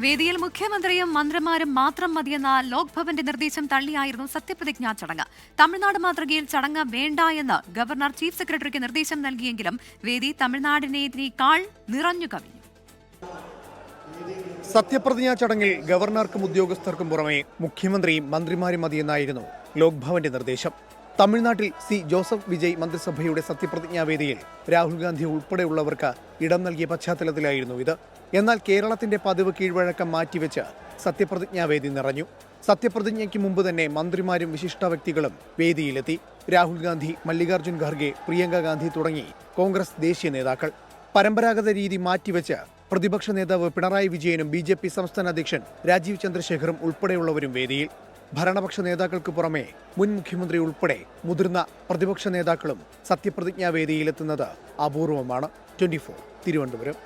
വേദിയിൽ മുഖ്യമന്ത്രിയും മന്ത്രിമാരും മാത്രം മതിയെന്ന ലോക്ഭവന്റെ നിർദ്ദേശം തള്ളിയായിരുന്നു സത്യപ്രതിജ്ഞാ ചടങ്ങ്. തമിഴ്നാട് മാതൃകയിൽ ചടങ്ങ് വേണ്ട എന്ന് ഗവർണർ ചീഫ് സെക്രട്ടറിക്ക് നിർദ്ദേശം നൽകിയെങ്കിലും വേദി തമിഴ്നാടിനേക്കാൾ നിറഞ്ഞു കവിഞ്ഞു. സത്യപ്രതിജ്ഞാ ചടങ്ങിൽ ഗവർണർക്കും ഉദ്യോഗസ്ഥർക്കും പുറമെ മുഖ്യമന്ത്രിയും മന്ത്രിമാരും മതിയെന്നായിരുന്നു ലോക്ഭവന്റെ നിർദ്ദേശം. തമിഴ്നാട്ടിൽ C ജോസഫ് വിജയ് മന്ത്രിസഭയുടെ സത്യപ്രതിജ്ഞാവേദിയിൽ രാഹുൽ ഗാന്ധി ഉൾപ്പെടെയുള്ളവർക്ക് ഇടം നൽകിയ പശ്ചാത്തലത്തിലായിരുന്നു ഇത്. എന്നാൽ കേരളത്തിന്റെ പതിവ് കീഴ്വഴക്കം മാറ്റിവെച്ച് സത്യപ്രതിജ്ഞാവേദി നിറഞ്ഞു. സത്യപ്രതിജ്ഞയ്ക്ക് മുമ്പ് തന്നെ മന്ത്രിമാരും വിശിഷ്ട വ്യക്തികളും വേദിയിലെത്തി. രാഹുൽ ഗാന്ധി, മല്ലികാർജ്ജുൻ ഖർഗെ, പ്രിയങ്ക ഗാന്ധി തുടങ്ങി കോൺഗ്രസ് ദേശീയ നേതാക്കൾ. പരമ്പരാഗത രീതി മാറ്റിവെച്ച് പ്രതിപക്ഷ നേതാവ് പിണറായി വിജയനും BJP സംസ്ഥാന അധ്യക്ഷൻ രാജീവ് ചന്ദ്രശേഖറും ഉൾപ്പെടെയുള്ളവരും വേദിയിൽ. ഭരണപക്ഷ നേതാക്കൾക്ക് പുറമെ മുൻ മുഖ്യമന്ത്രി ഉൾപ്പെടെ മുതിർന്ന പ്രതിപക്ഷ നേതാക്കളും സത്യപ്രതിജ്ഞാവേദിയിലെത്തുന്നത് അപൂർവമാണ്. 24 തിരുവനന്തപുരം.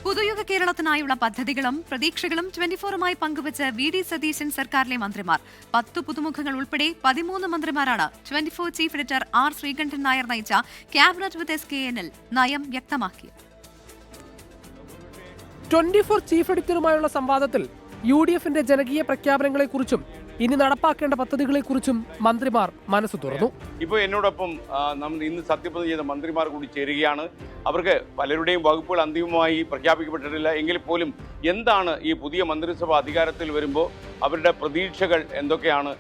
പുതുയുഗ കേരളത്തിനായുള്ള പദ്ധതികളും പ്രതീക്ഷകളും 24-മായി പങ്കുവച്ച് VD സതീശൻ സർക്കാരിലെ മന്ത്രിമാർ. 10 പുതുമുഖങ്ങൾ ഉൾപ്പെടെ 13 മന്ത്രിമാരാണ് 24 chief editor R Sreekandan Nair നയിച്ച ക്യാബിനറ്റ് വിത്ത് SKNൽ നയം വ്യക്തമാക്കിയത്. 24 ചീഫ് എഡിറ്ററുമായുള്ള സംവാദത്തിൽ UDFന്റെ ജനകീയ പ്രഖ്യാപനങ്ങളെക്കുറിച്ചും ഇനി നടപ്പാക്കേണ്ട പദ്ധതികളെക്കുറിച്ചും മന്ത്രിമാർ മനസ്സ് തുറന്നു. ഇപ്പോൾ എന്നോടൊപ്പം നമ്മൾ ഇന്ന് സത്യപ്രതിജ്ഞ ചെയ്ത മന്ത്രിമാർ കൂടി ചേരുകയാണ്. അവർക്ക് പലരുടെയും വകുപ്പുകൾ അന്തിമമായി പ്രഖ്യാപിക്കപ്പെട്ടിട്ടില്ല എങ്കിൽ പോലും എന്താണ് ഈ പുതിയ മന്ത്രിസഭ അധികാരത്തിൽ വരുമ്പോൾ അവരുടെ പ്രതീക്ഷകൾ എന്തൊക്കെയാണ്?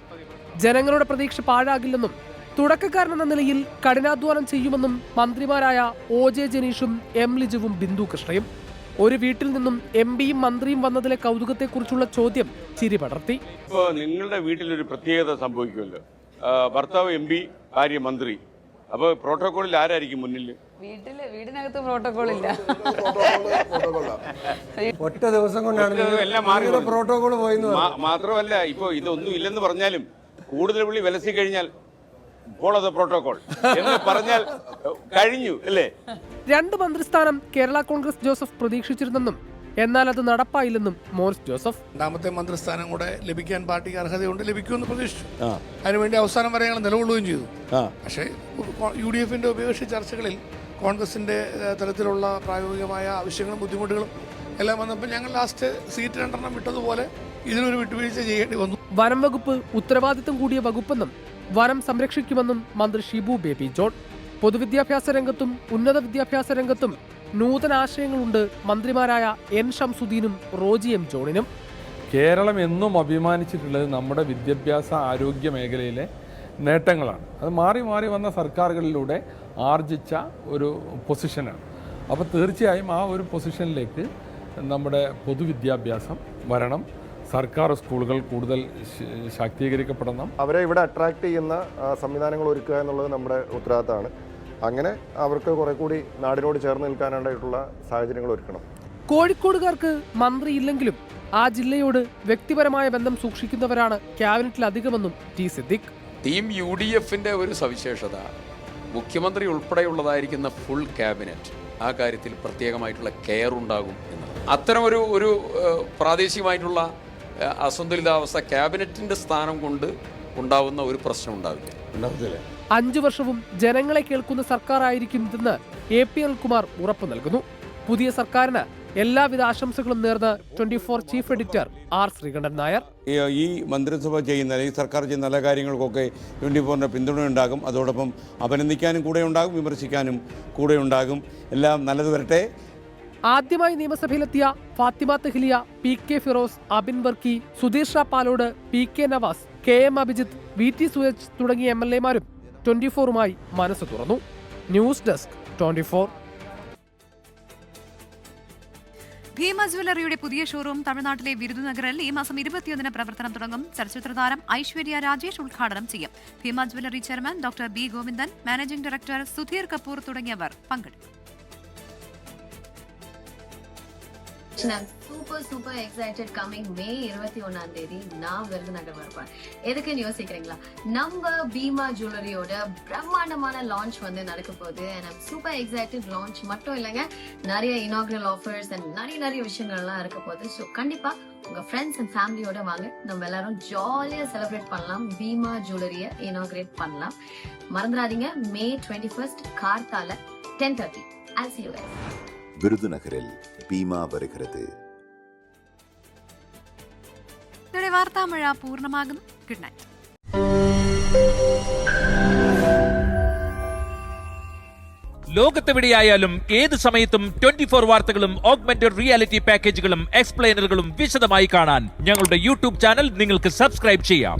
ജനങ്ങളുടെ പ്രതീക്ഷ പാഴാകില്ലെന്നും തുടക്കക്കാരനെന്ന നിലയിൽ കഠിനാധ്വാനം ചെയ്യുമെന്നും മന്ത്രിമാരായ OJ ജനീഷും M ലിജുവും ബിന്ദു കൃഷ്ണയും. ഒരു വീട്ടിൽ നിന്നും MPയും മന്ത്രിയും വന്നതിലെ കൗതുകത്തെക്കുറിച്ചുള്ള ചോദ്യം ചിരി പടർത്തി. ഇപ്പോൾ നിങ്ങളുടെ വീട്ടിലൊരു പ്രത്യേകത സംഭവിക്കുമല്ലോ, ഭർത്താവ് MP, ഭാര്യ മന്ത്രി. അപ്പോൾ പ്രോട്ടോകോളിൽ ആരായിരിക്കും മുന്നിൽ? വീടിനകത്ത് പ്രോട്ടോകോൾ ഇല്ല. ഒറ്റ ദിവസം കൊണ്ടാണ് എല്ലാം മാറി. പ്രോട്ടോകോൾ പോയെന്ന് മാത്രമല്ല, ഇപ്പോൾ ഇതൊന്നും ഇല്ലെന്ന് പറഞ്ഞാലും കൂടുതൽ വിളി വിലസി കഴിഞ്ഞാൽ ഫോളോ ദ പ്രോട്ടോകോൾ എന്ന് പറഞ്ഞാൽ കഴിഞ്ഞു അല്ലേ? 2 മന്ത്രിസ്ഥാനം കേരള കോൺഗ്രസ് ജോസഫ് പ്രതീക്ഷിച്ചിരുന്നെന്നും എന്നാൽ അത് നടപ്പായില്ലെന്നും മോൻസ് ജോസഫ്. 2ാമത്തെ മന്ത്രിസ്ഥാനം കൂടെ ലഭിക്കാൻ പാർട്ടിക്ക് അർഹതയുണ്ട്, ലഭിക്കുമെന്ന് പ്രതീക്ഷിച്ചു. അതിനുവേണ്ടി അവസാനം വരെ ഞങ്ങൾ നിലകൊള്ളുകയും ചെയ്തു. പക്ഷേ UDFന്റെ ഉഭയകക്ഷി ചർച്ചകളിൽ കോൺഗ്രസിന്റെ തലത്തിലുള്ള പ്രായോഗികമായ ആവശ്യങ്ങളും ബുദ്ധിമുട്ടുകളും എല്ലാം വന്നപ്പോൾ ഞങ്ങൾ ലാസ്റ്റ് സീറ്റ് 2 വിട്ടതുപോലെ ഇതിനൊരു വിട്ടുവീഴ്ച ചെയ്യേണ്ടി വന്നു. വനം വകുപ്പ് ഉത്തരവാദിത്തം കൂടിയ വകുപ്പെന്നും വനം സംരക്ഷിക്കുമെന്നും മന്ത്രി ഷിബു ബേബി ജോൺ. പൊതുവിദ്യാഭ്യാസ രംഗത്തും ഉന്നത വിദ്യാഭ്യാസ രംഗത്തും നൂതന ആശയങ്ങളുണ്ട് മന്ത്രിമാരായ N ഷംസുദ്ദീനും റോജി M ജോണിനും. കേരളം എന്നും അഭിമാനിച്ചിട്ടുള്ളത് നമ്മുടെ വിദ്യാഭ്യാസ ആരോഗ്യ മേഖലയിലെ നേട്ടങ്ങളാണ്. അത് മാറി മാറി വന്ന സർക്കാരുകളിലൂടെ ആർജിച്ച ഒരു പൊസിഷനാണ്. അപ്പോൾ തീർച്ചയായും ആ ഒരു പൊസിഷനിലേക്ക് നമ്മുടെ പൊതുവിദ്യാഭ്യാസം വരണം. സർക്കാർ സ്കൂളുകൾ കൂടുതൽ ശാക്തീകരിക്കപ്പെടണം. അവരെ ഇവിടെ അട്രാക്ട് ചെയ്യുന്ന സംവിധാനങ്ങൾ ഒരുക്കുക എന്നുള്ളത് നമ്മുടെ ഉത്തരവാദിത്തമാണ്. അങ്ങനെ അവർക്ക് കുറെ കൂടി നാടിനോട് ചേർന്ന് നിൽക്കാനായിട്ടുള്ള സാഹചര്യങ്ങൾ ഒരുക്കണം. കോഴിക്കോടുകാർക്ക് മന്ത്രി ഇല്ലെങ്കിലും ആ ജില്ലയോട് വ്യക്തിപരമായ ബന്ധം സൂക്ഷിക്കുന്നവരാണ് ക്യാബിനറ്റിൽ അധികമെന്നും ടി സിദ്ദിഖ്. ടീം UDFന്റെ ഒരു സവിശേഷത മുഖ്യമന്ത്രി ഉൾപ്പെടെയുള്ളതായിരിക്കുന്ന ഫുൾ ക്യാബിനറ്റ് ആ കാര്യത്തിൽ പ്രത്യേകമായിട്ടുള്ള കെയർ ഉണ്ടാകും എന്നത്. അത്തരം ഒരു പ്രാദേശികമായിട്ടുള്ള അസന്തുലിതാവസ്ഥ ക്യാബിനറ്റിന്റെ സ്ഥാനം കൊണ്ട് ഉണ്ടാവുന്ന ഒരു പ്രശ്നം ഉണ്ടാവില്ല. 5 വർഷവും ജനങ്ങളെ കേൾക്കുന്ന സർക്കാർ ആയിരിക്കും ഇതെന്ന് AP അനിൽകുമാർ ഉറപ്പു നൽകുന്നു. പുതിയ സർക്കാരിന് എല്ലാവിധ ആശംസകളും നേർന്ന് 24 chief editor R Sreekandan Nair. ഈ മന്ത്രിസഭ ചെയ്യുന്ന അല്ലെങ്കിൽ സർക്കാർ ചെയ്യുന്ന നല്ല കാര്യങ്ങൾക്കൊക്കെ 24ന്റെ പിന്തുണ ഉണ്ടാകും. അതോടൊപ്പം അഭിനന്ദിക്കാനും കൂടെ ഉണ്ടാകും, വിമർശിക്കാനും കൂടെ ഉണ്ടാകും. എല്ലാം നല്ലത് വരട്ടെ. ആദ്യമായി നിയമസഭയിലെത്തിയ Fathima Thahiliya, PK Firoz, Abin Varkey, Sudheer Shah Palode, PK Nawaz, KM Abhijith, VT സുയജ് തുടങ്ങിയ MLA-മാരും 24മായി മനസ്സ് തുറന്നു. News desk 24. ഭീമ ജ്വല്ലറിയുടെ പുതിയ ഷോറൂം തമിഴ്നാട്ടിലെ വിരുദുനഗറിൽ ഈ മാസം 21-ന് പ്രവർത്തനം തുടങ്ങും. ചലച്ചിത്ര താരം ഐശ്വര്യ രാജേഷ് ഉദ്ഘാടനം ചെയ്യും. Bhima jewellery chairman doctor B Govindan, managing director Sudheer Kapoor തുടങ്ങിയവർ പങ്കെടുക്കും. I'm super excited coming May 21 நான் விருதுநகர் வரப்பேன். எதுக்குன்னு யோசிக்கிறீங்களா? நம்ம பீமா ஜுவல்லரியோட பிரம்மாண்டமான லான்ச் வந்து நடக்க போகுது. and I'm super excited. Launch மட்டும் இல்லைங்க, நிறைய inaugural offers and நிறைய விஷயங்கள்லாம் இருக்க போகுது. ஸோ கண்டிப்பா உங்க ஃப்ரெண்ட்ஸ் அண்ட் ஃபேமிலியோட வாங்க, நம்ம எல்லாரும் ஜாலியா செலிப்ரேட் பண்ணலாம். பீமா ஜுவல்லரியை இனாகிரேட் பண்ணலாம். மறந்துடாதீங்க, May 21 கார்த்தால 10:30. I'll see you guys. விருதுநகரில் ഭീമ വരുகிறது. ഇതോടെ വാർത്താമഴ പൂർണ്ണമാകുന്നു. Good night. ലോകത്തെവിടെയായാലും ഏത് സമയത്തും 24 വാർത്തകളും ഓഗ്മെന്റഡ് റിയാലിറ്റി പാക്കേജുകളും എക്സ്പ്ലെയിനറുകളും വിശദമായി കാണാൻ ഞങ്ങളുടെ YouTube ചാനൽ നിങ്ങൾക്ക് സബ്സ്ക്രൈബ് ചെയ്യാം.